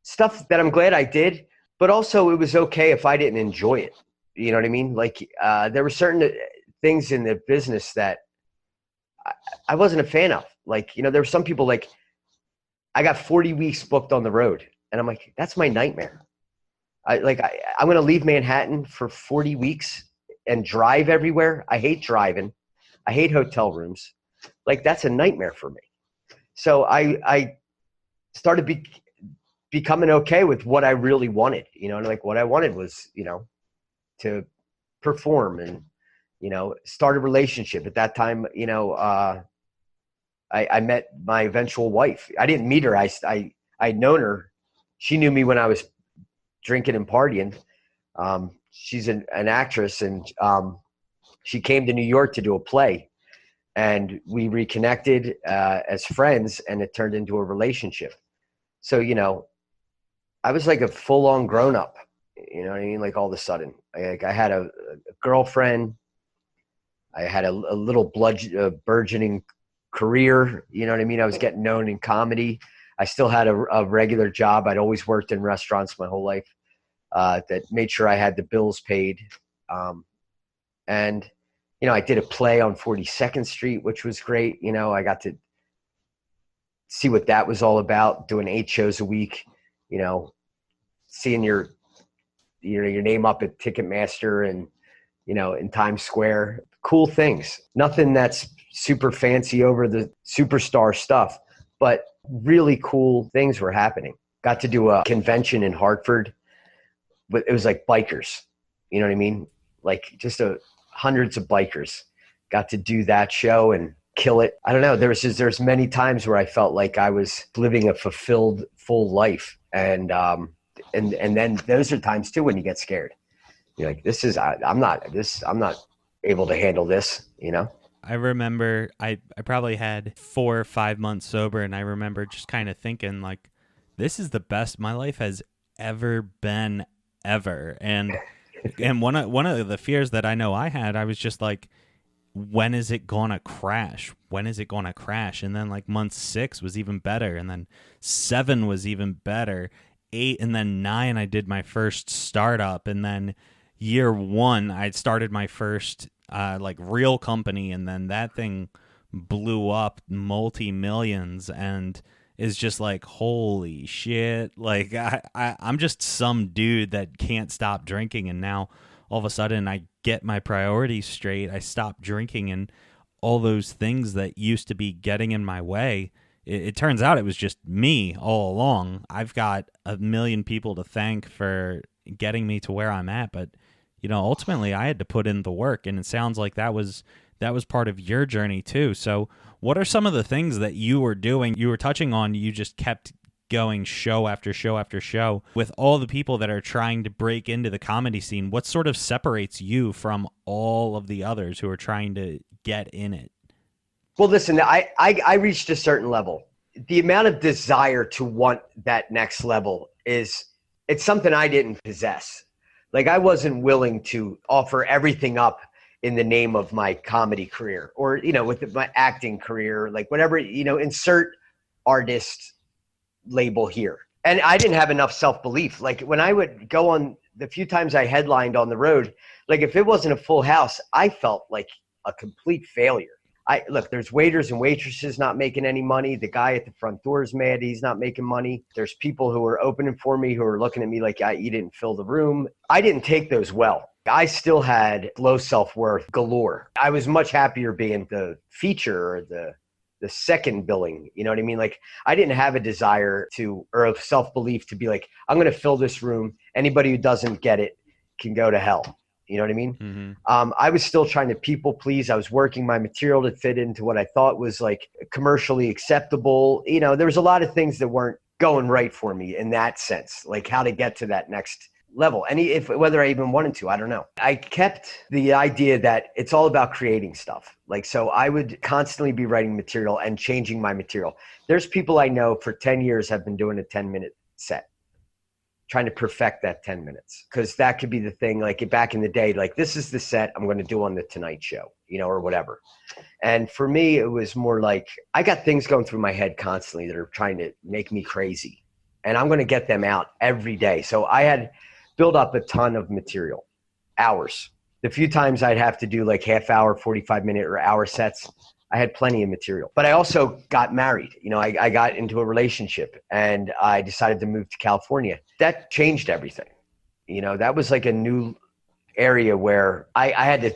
Stuff that I'm glad I did, but also it was okay if I didn't enjoy it. You know what I mean? Like there were certain things in the business that I wasn't a fan of. Like, there were some people like, I got 40 weeks booked on the road. And I'm like, that's my nightmare. I'm going to leave Manhattan for 40 weeks and drive everywhere. I hate driving. I hate hotel rooms. Like that's a nightmare for me. So I started becoming okay with what I really wanted, and like what I wanted was, to perform and, start a relationship. At that time, I met my eventual wife. I didn't meet her. I'd known her. She knew me when I was drinking and partying. She's an actress, and she came to New York to do a play, and we reconnected as friends, and it turned into a relationship. So, I was like a full-on grown-up, you know what I mean? Like all of a sudden, I had a girlfriend. I had a little burgeoning career, you know what I mean? I was getting known in comedy. I still had a regular job. I'd always worked in restaurants my whole life. That made sure I had the bills paid. And, I did a play on 42nd Street, which was great. I got to see what that was all about, doing 8 shows a week, seeing your name up at Ticketmaster and, in Times Square. Cool things. Nothing that's super fancy over the superstar stuff, but really cool things were happening. Got to do a convention in Hartford, but it was like bikers. You know what I mean? Like just hundreds of bikers. Got to do that show and kill it. I don't know. There's many times where I felt like I was living a fulfilled, full life, and then those are times too when you get scared. You're like, I'm not able to handle this. You know. I remember I probably had 4 or 5 months sober, and I remember just kind of thinking like, this is the best my life has ever been, ever. And one of the fears that I know I had, I was just like, when is it gonna crash? When is it gonna crash? And then like month 6 was even better, and then 7 was even better, 8, and then 9 I did my first startup, and then year 1 I started my first like real company, and then that thing blew up multi-millions, and is just like, holy shit. Like I'm just some dude that can't stop drinking, and now all of a sudden I get my priorities straight. I stop drinking, and all those things that used to be getting in my way, it turns out it was just me all along. I've got a million people to thank for getting me to where I'm at, but ultimately I had to put in the work, and it sounds like that was part of your journey too. So what are some of the things that you were doing? You were touching on, you just kept going show after show after show with all the people that are trying to break into the comedy scene. What sort of separates you from all of the others who are trying to get in it? Well, listen, I reached a certain level. The amount of desire to want that next level it's something I didn't possess. Like I wasn't willing to offer everything up in the name of my comedy career, or, with my acting career, like whatever, insert artist label here. And I didn't have enough self-belief. Like when I would go on, the few times I headlined on the road, like if it wasn't a full house, I felt like a complete failure. Look, there's waiters and waitresses not making any money. The guy at the front door is mad he's not making money. There's people who are opening for me who are looking at me like, you didn't fill the room. I didn't take those well. I still had low self-worth galore. I was much happier being the feature or the second billing. You know what I mean? Like I didn't have a desire or a self-belief to be like, I'm going to fill this room. Anybody who doesn't get it can go to hell. You know what I mean? Mm-hmm. I was still trying to people please. I was working my material to fit into what I thought was like commercially acceptable. There was a lot of things that weren't going right for me in that sense, like how to get to that next level. Whether I even wanted to, I don't know. I kept the idea that it's all about creating stuff. Like, so I would constantly be writing material and changing my material. There's people I know for 10 years have been doing a 10-minute set, trying to perfect that 10 minutes. Cause that could be the thing, like back in the day, like this is the set I'm going to do on the Tonight Show, or whatever. And for me, it was more like, I got things going through my head constantly that are trying to make me crazy, and I'm going to get them out every day. So I had build up a ton of material, hours. The few times I'd have to do like half hour, 45-minute or hour sets, I had plenty of material. But I also got married. I got into a relationship, and I decided to move to California. That changed everything. That was like a new area where I had to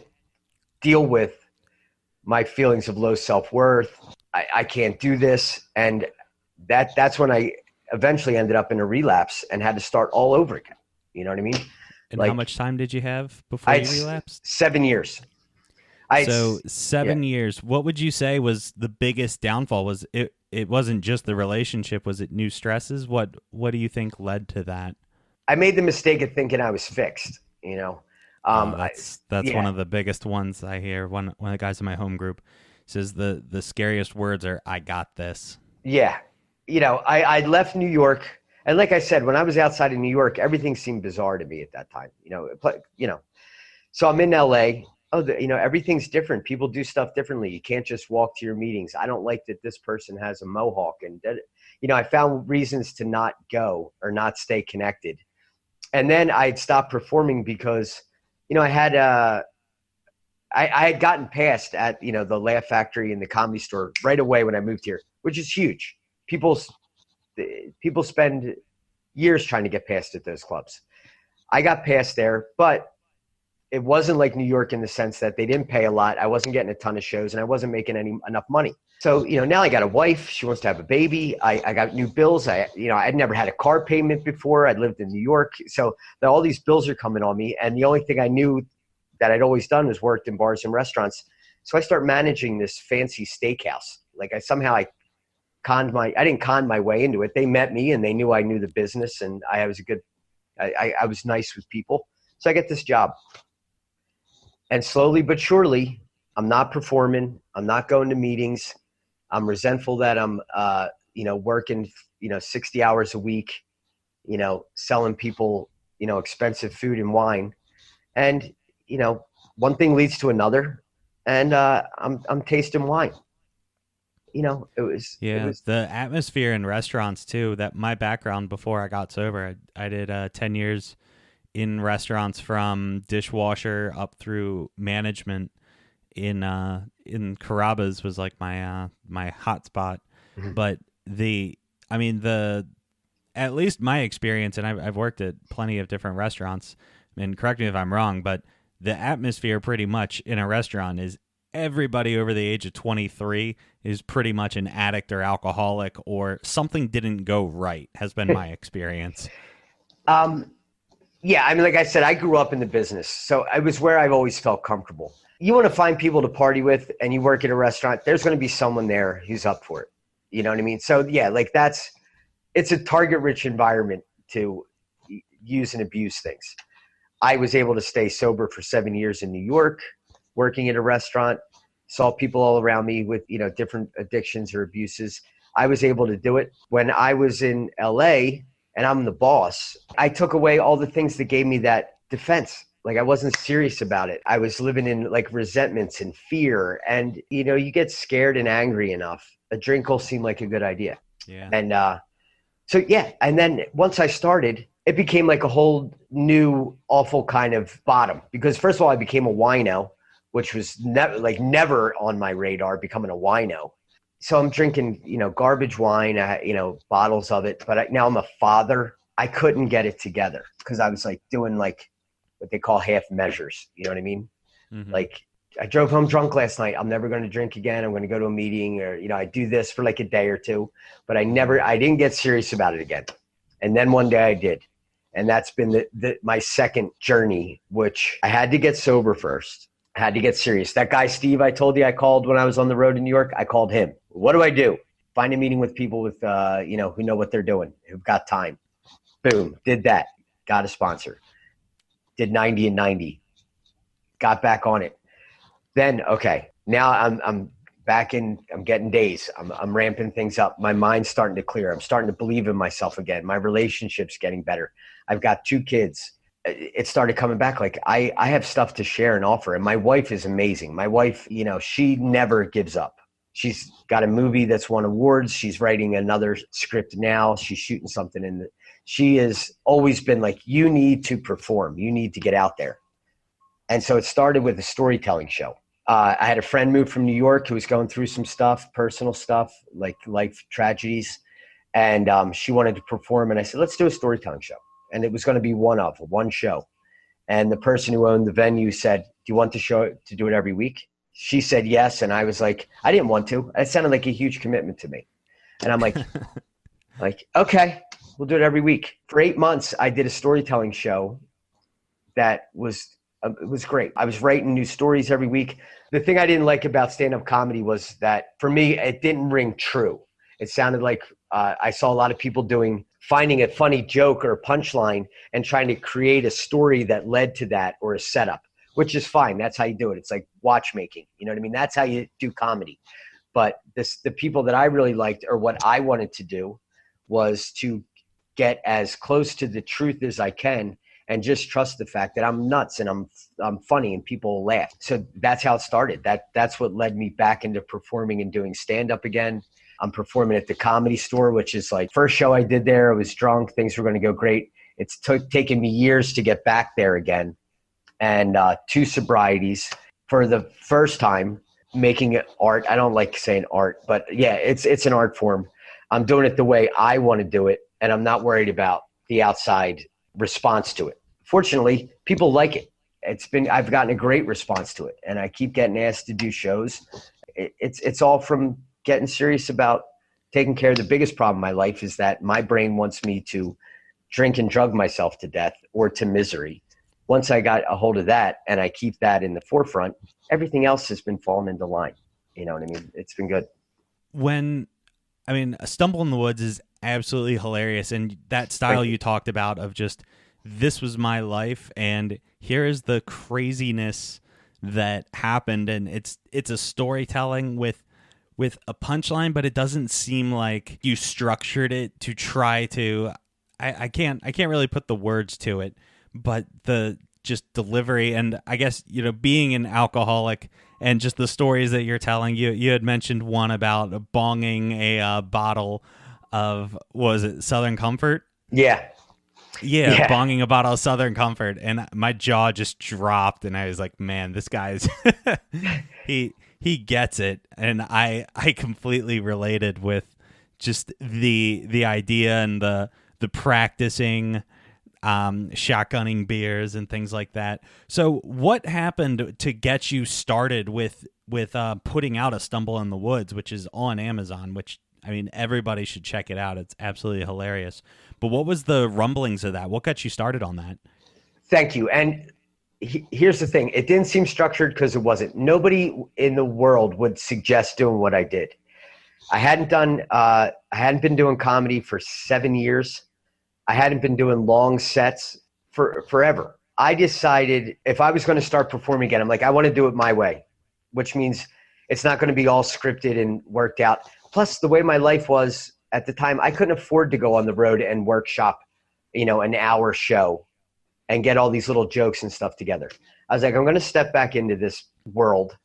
deal with my feelings of low self-worth. I can't do this. And that's when I eventually ended up in a relapse and had to start all over again. You know what I mean? And how much time did you have before you relapsed? 7 years. 7 years. What would you say was the biggest downfall? Was it wasn't just the relationship? Was it new stresses? What do you think led to that? I made the mistake of thinking I was fixed. That's one of the biggest ones I hear. One of the guys in my home group says the scariest words are, "I got this." Yeah. I left New York. And like I said, when I was outside of New York, everything seemed bizarre to me at that time. So I'm in LA. Everything's different. People do stuff differently. You can't just walk to your meetings. I don't like that this person has a mohawk, and I found reasons to not go or not stay connected. And then I'd stopped performing because, I had gotten past at the Laugh Factory and the Comedy Store right away when I moved here, which is huge. People spend years trying to get past at those clubs. I got past there, but it wasn't like New York in the sense that they didn't pay a lot. I wasn't getting a ton of shows and I wasn't making enough money. So, now I got a wife. She wants to have a baby. I got new bills. I'd never had a car payment before. I'd lived in New York. So all these bills are coming on me. And the only thing I knew that I'd always done was worked in bars and restaurants. So I start managing this fancy steakhouse. Like I didn't con my way into it. They met me and they knew I knew the business and I was nice with people. So I get this job. And slowly but surely, I'm not performing. I'm not going to meetings. I'm resentful that I'm, working, 60 hours a week, selling people, expensive food and wine. And, one thing leads to another. And I'm tasting wine. It was the atmosphere in restaurants too. That my background before I got sober, I did 10 years in restaurants from dishwasher up through management. In Carrabba's was like my hot spot. Mm-hmm. But at least my experience, and I've worked at plenty of different restaurants, and correct me if I'm wrong, but the atmosphere pretty much in a restaurant is everybody over the age of 23 is pretty much an addict or alcoholic or something didn't go right, has been my experience. Yeah, like I said, I grew up in the business, so I was where I've always felt comfortable. You want to find people to party with and you work at a restaurant, there's going to be someone there who's up for it. You know what I mean? So yeah, it's a target rich environment to use and abuse things. I was able to stay sober for 7 years in New York, working at a restaurant, saw people all around me with, different addictions or abuses. I was able to do it. When I was in LA and I'm the boss, I took away all the things that gave me that defense. Like I wasn't serious about it. I was living in like resentments and fear. And, you get scared and angry enough. A drink will seem like a good idea. Yeah. And and then once I started, it became like a whole new awful kind of bottom. Because first of all, I became a wino, which was never on my radar, becoming a wino. So I'm drinking, garbage wine, bottles of it. But now I'm a father. I couldn't get it together because I was like doing like what they call half measures. You know what I mean? Mm-hmm. Like I drove home drunk last night. I'm never going to drink again. I'm going to go to a meeting or, I do this for like a day or two, but I didn't get serious about it again. And then one day I did. And that's been my second journey, which I had to get sober first. I had to get serious. That guy, Steve, I told you I called when I was on the road in New York. I called him. What do I do? Find a meeting with people with, who know what they're doing, who've got time. Boom. Did that. Got a sponsor. Did 90 and 90. Got back on it. Then, okay, now I'm back in, I'm getting days. I'm ramping things up. My mind's starting to clear. I'm starting to believe in myself again. My relationship's getting better. I've got 2 kids. It started coming back. Like I have stuff to share and offer. And my wife is amazing. My wife, she never gives up. She's got a movie that's won awards. She's writing another script now. She's shooting something she has always been like, you need to perform. You need to get out there. And so it started with a storytelling show. I had a friend move from New York who was going through some stuff, personal stuff, like life tragedies. And she wanted to perform. And I said, let's do a storytelling show. And it was going to be one show. And the person who owned the venue said, do you want the show to do it every week? She said yes. And I was like, I didn't want to. It sounded like a huge commitment to me. And I'm like, okay, we'll do it every week. For 8 months, I did a storytelling show that was it was great. I was writing new stories every week. The thing I didn't like about stand-up comedy was that for me, it didn't ring true. It sounded like I saw a lot of people finding a funny joke or a punchline and trying to create a story that led to that or a setup, which is fine. That's how you do it. It's like watchmaking. You know what I mean? That's how you do comedy. But the people that I really liked, or what I wanted to do, was to get as close to the truth as I can and just trust the fact that I'm nuts and I'm funny and people laugh. So that's how it started. That's what led me back into performing and doing stand-up again. I'm performing at the Comedy Store, which is like first show I did there. I was drunk. Things were going to go great. It's taken me years to get back there again. And 2 sobrieties for the first time, making it art. I don't like saying art, but yeah, it's an art form. I'm doing it the way I want to do it. And I'm not worried about the outside response to it. Fortunately, people like it. I've gotten a great response to it, and I keep getting asked to do shows. It's all from getting serious about taking care of the biggest problem in my life is that my brain wants me to drink and drug myself to death or to misery. Once I got a hold of that and I keep that in the forefront, everything else has been falling into line. You know what I mean? It's been good. A Stumble in the Woods is absolutely hilarious. And that style you talked about of just, this was my life and here is the craziness that happened. And it's a storytelling with a punchline, but it doesn't seem like you structured it to try to, I can't really put the words to it, but the just delivery. And I guess, being an alcoholic and just the stories that you're telling, you had mentioned one about bonging a bottle of, was it Southern Comfort? Yeah, bonging a bottle of Southern Comfort, and my jaw just dropped, and I was like, man, this guy's he gets it. And I completely related with just the idea and the practicing, shotgunning beers and things like that. So what happened to get you started with putting out A Stumble in the Woods, which is on Amazon, which, everybody should check it out. It's absolutely hilarious. But what was the rumblings of that? What got you started on that? Thank you. And here's the thing. It didn't seem structured because it wasn't. Nobody in the world would suggest doing what I did. I hadn't been doing comedy for 7 years. I hadn't been doing long sets for forever. I decided if I was going to start performing again, I'm like, I want to do it my way, which means it's not going to be all scripted and worked out. Plus, the way my life was at the time, I couldn't afford to go on the road and workshop, an hour show and get all these little jokes and stuff together. I was like, I'm going to step back into this world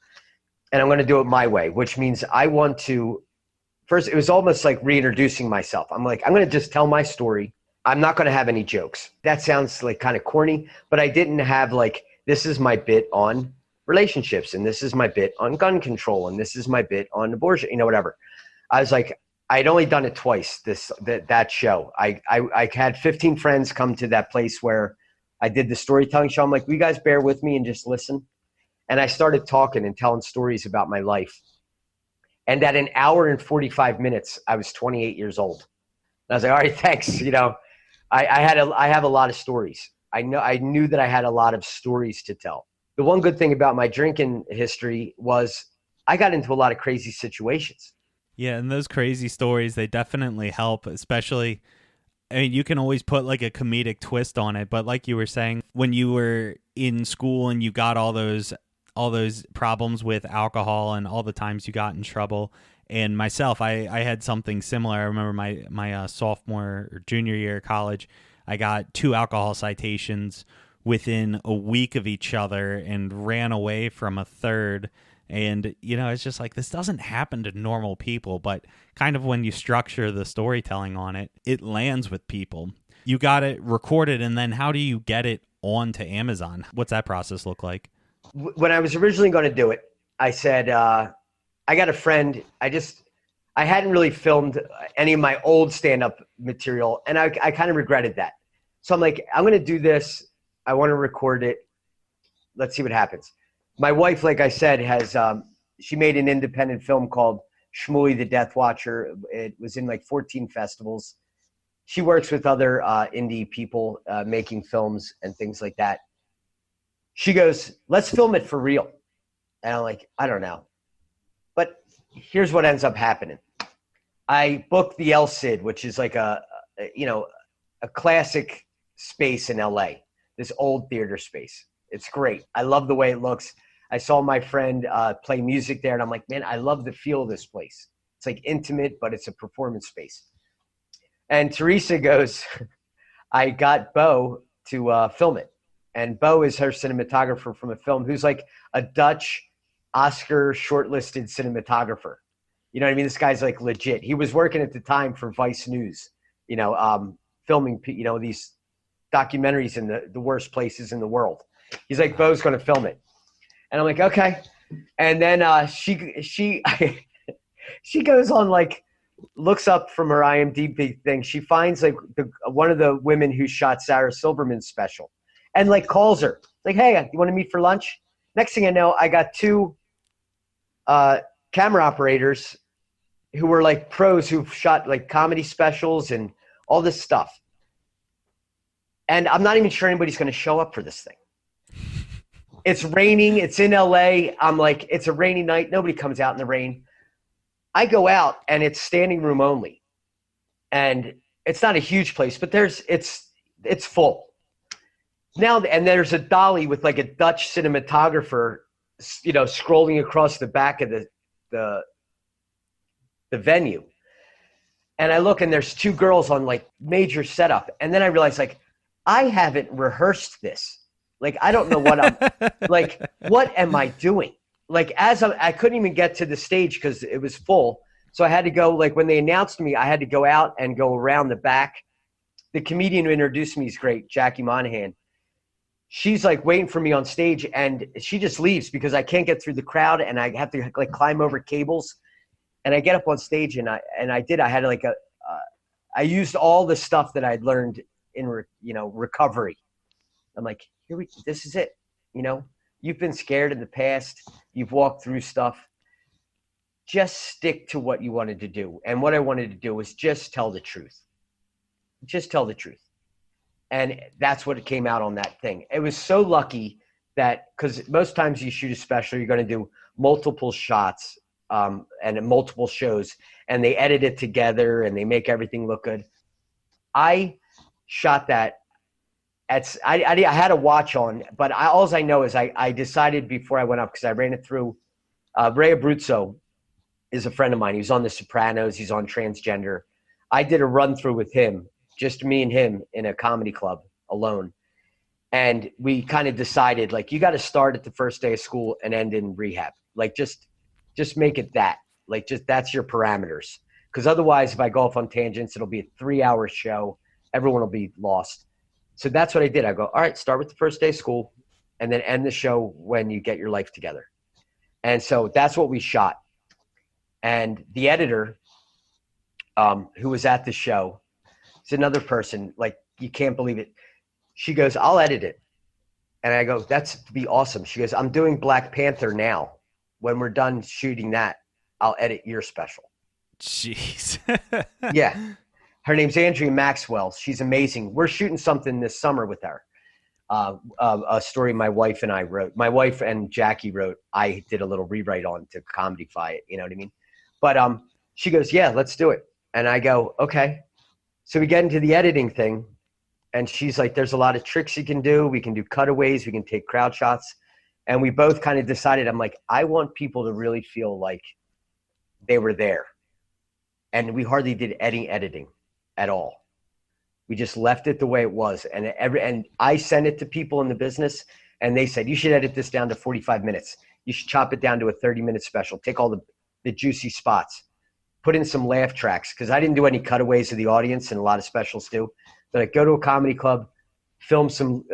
and I'm going to do it my way, which means I want to first, it was almost like reintroducing myself. I'm like, I'm going to just tell my story. I'm not going to have any jokes. That sounds like kind of corny, but I didn't have like, this is my bit on relationships and this is my bit on gun control and this is my bit on abortion, whatever. I was like, I'd only done it twice, that show. I had 15 friends come to that place where I did the storytelling show. I'm like, will you guys bear with me and just listen? And I started talking and telling stories about my life. And at an hour and 45 minutes, I was 28 years old. And I was like, all right, thanks. I have a lot of stories. I knew that I had a lot of stories to tell. The one good thing about my drinking history was I got into a lot of crazy situations. Yeah, and those crazy stories, they definitely help, especially, you can always put like a comedic twist on it, but like you were saying, when you were in school and you got all those problems with alcohol and all the times you got in trouble, and myself, I had something similar. I remember my sophomore or junior year of college, I got 2 alcohol citations within a week of each other and ran away from a third. And, it's just like, this doesn't happen to normal people, but kind of when you structure the storytelling on it, it lands with people. You got it recorded, and then how do you get it onto Amazon? What's that process look like? When I was originally going to do it, I said, I got a friend. I hadn't really filmed any of my old stand-up material, and I kind of regretted that. So I'm like, I'm going to do this. I want to record it. Let's see what happens. My wife, like I said, has she made an independent film called Shmuley the Death Watcher. It was in like 14 festivals. She works with other indie people making films and things like that. She goes, let's film it for real. And I'm like, I don't know. But here's what ends up happening. I booked the El Cid, which is like a classic space in LA, this old theater space. It's great. I love the way it looks. I saw my friend play music there, and I'm like, man, I love the feel of this place. It's like intimate, but it's a performance space. And Teresa goes, I got Bo to film it. And Bo is her cinematographer from a film who's like a Dutch Oscar shortlisted cinematographer. You know what I mean? This guy's like legit. He was working at the time for Vice News, filming, these documentaries in the worst places in the world. He's like, Bo's going to film it. And I'm like, okay. And then she goes on, like, looks up from her IMDb thing. She finds like one of the women who shot Sarah Silverman's special. and like calls her like, hey, you want to meet for lunch? Next thing I know, I got two camera operators who were like pros who've shot like comedy specials and all this stuff. And I'm not even sure anybody's going to show up for this thing. It's raining. It's in LA. I'm like, it's a rainy night. Nobody comes out in the rain. I go out and it's standing room only. And it's not a huge place, but it's full. Now, and there's a dolly with like a Dutch cinematographer, scrolling across the back of the venue. And I look and there's two girls on like major setup. And then I realize like, I haven't rehearsed this. Like, I don't know what I'm like, what am I doing? Like I couldn't even get to the stage because it was full. So I had to go, like when they announced me, I had to go out and go around the back. The comedian who introduced me is great, Jackie Monahan. She's like waiting for me on stage and she just leaves because I can't get through the crowd and I have to like climb over cables. And I get up on stage and I had like I used all the stuff that I'd learned in recovery. I'm like, this is it. You've been scared in the past. You've walked through stuff. Just stick to what you wanted to do. And what I wanted to do was just tell the truth. Just tell the truth. And that's what came out on that thing. It was so lucky that, because most times you shoot a special, you're going to do multiple shots and multiple shows, and they edit it together and they make everything look good. I shot that. I had a watch on, but all I know is I decided before I went up, because I ran it through. Ray Abruzzo is a friend of mine. He was on The Sopranos. He's on Transgender. I did a run through with him, just me and him in a comedy club alone. And we kind of decided, like, you got to start at the first day of school and end in rehab. Like, just make it that. Like, just that's your parameters. Because otherwise, if I go off on tangents, it'll be a 3-hour show. Everyone will be lost. So that's what I did. I go, all right, start with the first day of school and then end the show when you get your life together. And so that's what we shot. And the editor who was at the show, it's another person, like, you can't believe it. She goes, I'll edit it. And I go, that's be awesome. She goes, I'm doing Black Panther now. When we're done shooting that, I'll edit your special. Jeez. Yeah. Her name's Andrea Maxwell. She's amazing. We're shooting something this summer with her. A story my wife and I wrote. My wife and Jackie wrote. I did a little rewrite on to comedyfy it. You know what I mean? But she goes, yeah, let's do it. And I go, okay. So we get into the editing thing. And she's like, there's a lot of tricks you can do. We can do cutaways. We can take crowd shots. And we both kind of decided, I'm like, I want people to really feel like they were there. And we hardly did any editing at all. We just left it the way it was. And I sent it to people in the business, and they said, you should edit this down to 45 minutes. You should chop it down to a 30-minute special. Take all the juicy spots. Put in some laugh tracks, because I didn't do any cutaways of the audience, and a lot of specials do. So I go to a comedy club, film some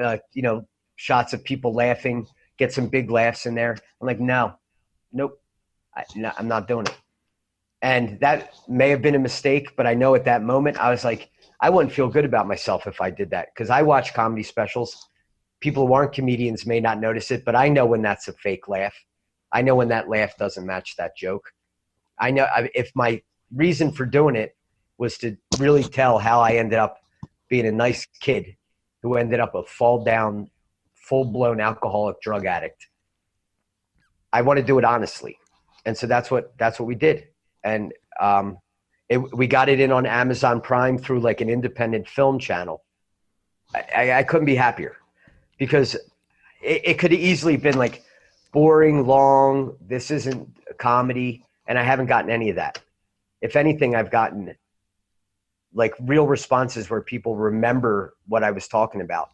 shots of people laughing, get some big laughs in there. I'm like, nope, I'm not doing it. And that may have been a mistake, but I know at that moment I was like, I wouldn't feel good about myself if I did that, because I watch comedy specials. People who aren't comedians may not notice it, but I know when that's a fake laugh. I know when that laugh doesn't match that joke. I know if my reason for doing it was to really tell how I ended up being a nice kid who ended up a fall down, full-blown alcoholic drug addict. I want to do it honestly. And so that's what we did. And we got it in on Amazon Prime through like an independent film channel. I couldn't be happier, because it could have easily been like boring, long, this isn't a comedy, and I haven't gotten any of that. If anything, I've gotten like real responses where people remember what I was talking about.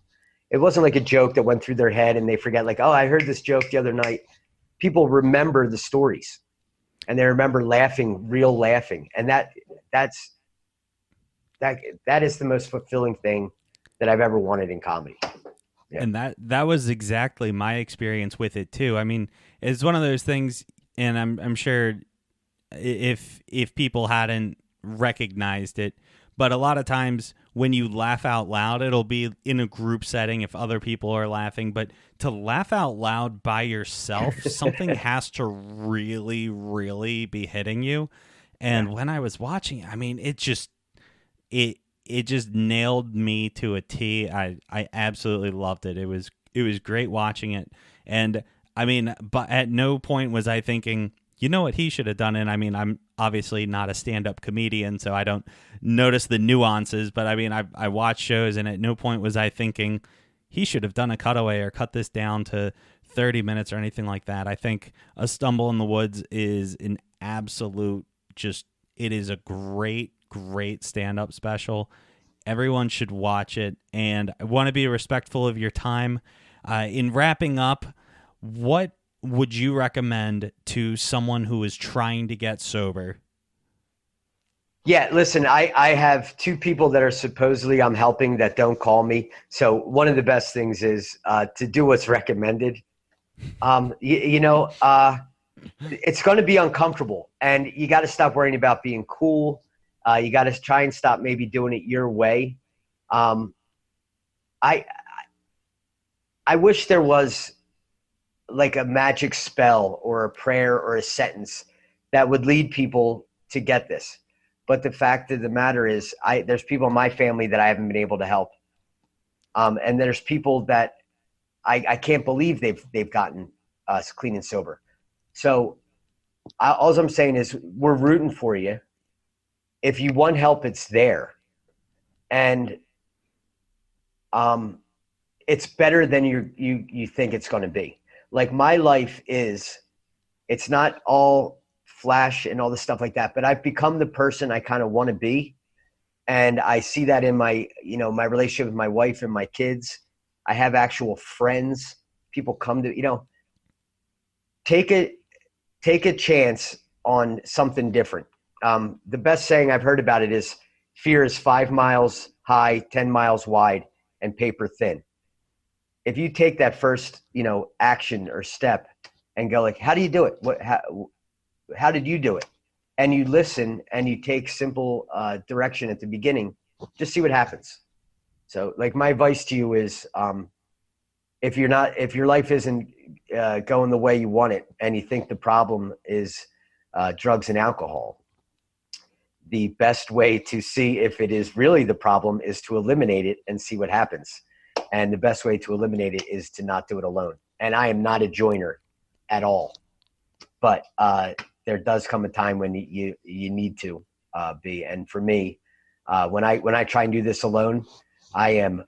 It wasn't like a joke that went through their head and they forget, like, oh, I heard this joke the other night. People remember the stories, and they remember laughing, real laughing. And that is the most fulfilling thing that I've ever wanted in comedy. Yeah. And that was exactly my experience with it too. I mean, it's one of those things, and I'm sure if people hadn't recognized it, but a lot of times when you laugh out loud, it'll be in a group setting if other people are laughing, but to laugh out loud by yourself, something has to really, really be hitting you. And when I was watching, I mean, it just nailed me to a T. I absolutely loved it. It was great watching it. And I mean, but at no point was I thinking, you know what he should have done? And I mean, I'm obviously not a stand-up comedian, so I don't notice the nuances, but I mean, I watch shows, and at no point was I thinking he should have done a cutaway or cut this down to 30 minutes or anything like that. I think A Stumble in the Woods is an absolute it is a great stand-up special. Everyone should watch it, and I want to be respectful of your time. In wrapping up, what would you recommend to someone who is trying to get sober? Yeah, listen, I have 2 people that are supposedly I'm helping that don't call me. So one of the best things is to do what's recommended. It's going to be uncomfortable, and you got to stop worrying about being cool. You got to try and stop maybe doing it your way. I wish there was like a magic spell or a prayer or a sentence that would lead people to get this. But the fact of the matter is there's people in my family that I haven't been able to help. And there's people that I can't believe they've gotten us clean and sober. So all I'm saying is we're rooting for you. If you want help, it's there. And it's better than you think it's going to be. Like my life it's not all flash and all this stuff like that, but I've become the person I kind of want to be. And I see that in my relationship with my wife and my kids. I have actual friends. People come to, take a chance on something different. The best saying I've heard about it is fear is 5 miles high, 10 miles wide, and paper thin. If you take that first, action or step and go like, how do you do it? How did you do it? And you listen and you take simple direction at the beginning, just see what happens. So like my advice to you is, if your life isn't going the way you want it and you think the problem is drugs and alcohol, the best way to see if it is really the problem is to eliminate it and see what happens. And the best way to eliminate it is to not do it alone. And I am not a joiner at all, but there does come a time when you need to be. And for me, when I try and do this alone, I am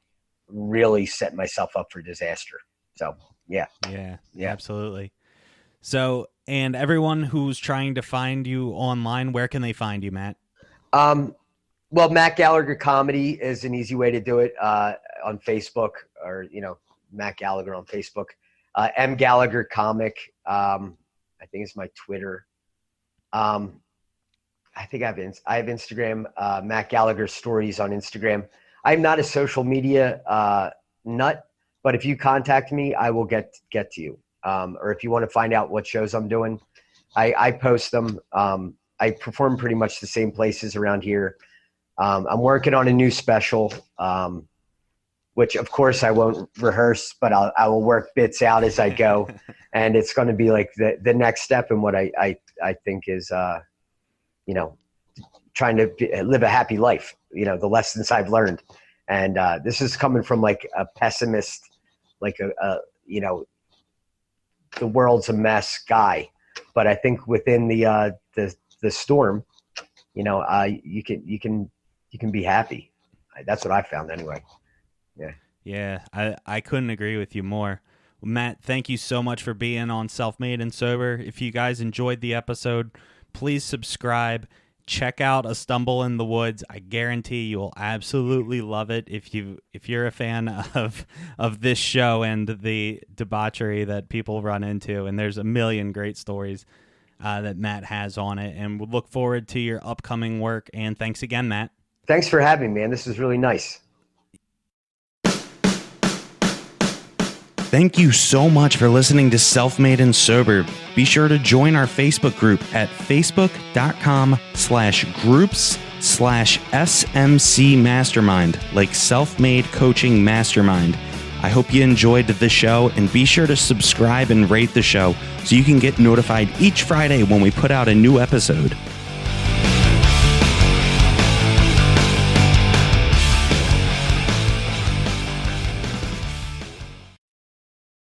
really setting myself up for disaster. So yeah, absolutely. So, and everyone who's trying to find you online, where can they find you, Matt? Well, Matt Gallagher Comedy is an easy way to do it on Facebook, or Matt Gallagher on Facebook. M Gallagher Comic, I think it's my Twitter. I think I have Instagram. Matt Gallagher Stories on Instagram. I'm not a social media nut, but if you contact me, I will get to you. Or if you want to find out what shows I'm doing, I post them. I perform pretty much the same places around here. I'm working on a new special, which of course I won't rehearse, but I will work bits out as I go. And it's going to be like the next step in what I think is, trying to live a happy life, the lessons I've learned. And this is coming from like a pessimist, like the world's a mess guy. But I think within the storm, you can be happy. That's what I found anyway. Yeah, I couldn't agree with you more. Matt, thank you so much for being on Self-Made and Sober. If you guys enjoyed the episode, please subscribe. Check out A Stumble in the Woods. I guarantee you will absolutely love it if you're a fan of this show and the debauchery that people run into. And there's a million great stories that Matt has on it. And we'll look forward to your upcoming work. And thanks again, Matt. Thanks for having me, man. This is really nice. Thank you so much for listening to Self-Made and Sober. Be sure to join our Facebook group at facebook.com/groups patreon.com/SMC Mastermind, like Self-Made Coaching Mastermind. I hope you enjoyed the show, and be sure to subscribe and rate the show so you can get notified each Friday when we put out a new episode.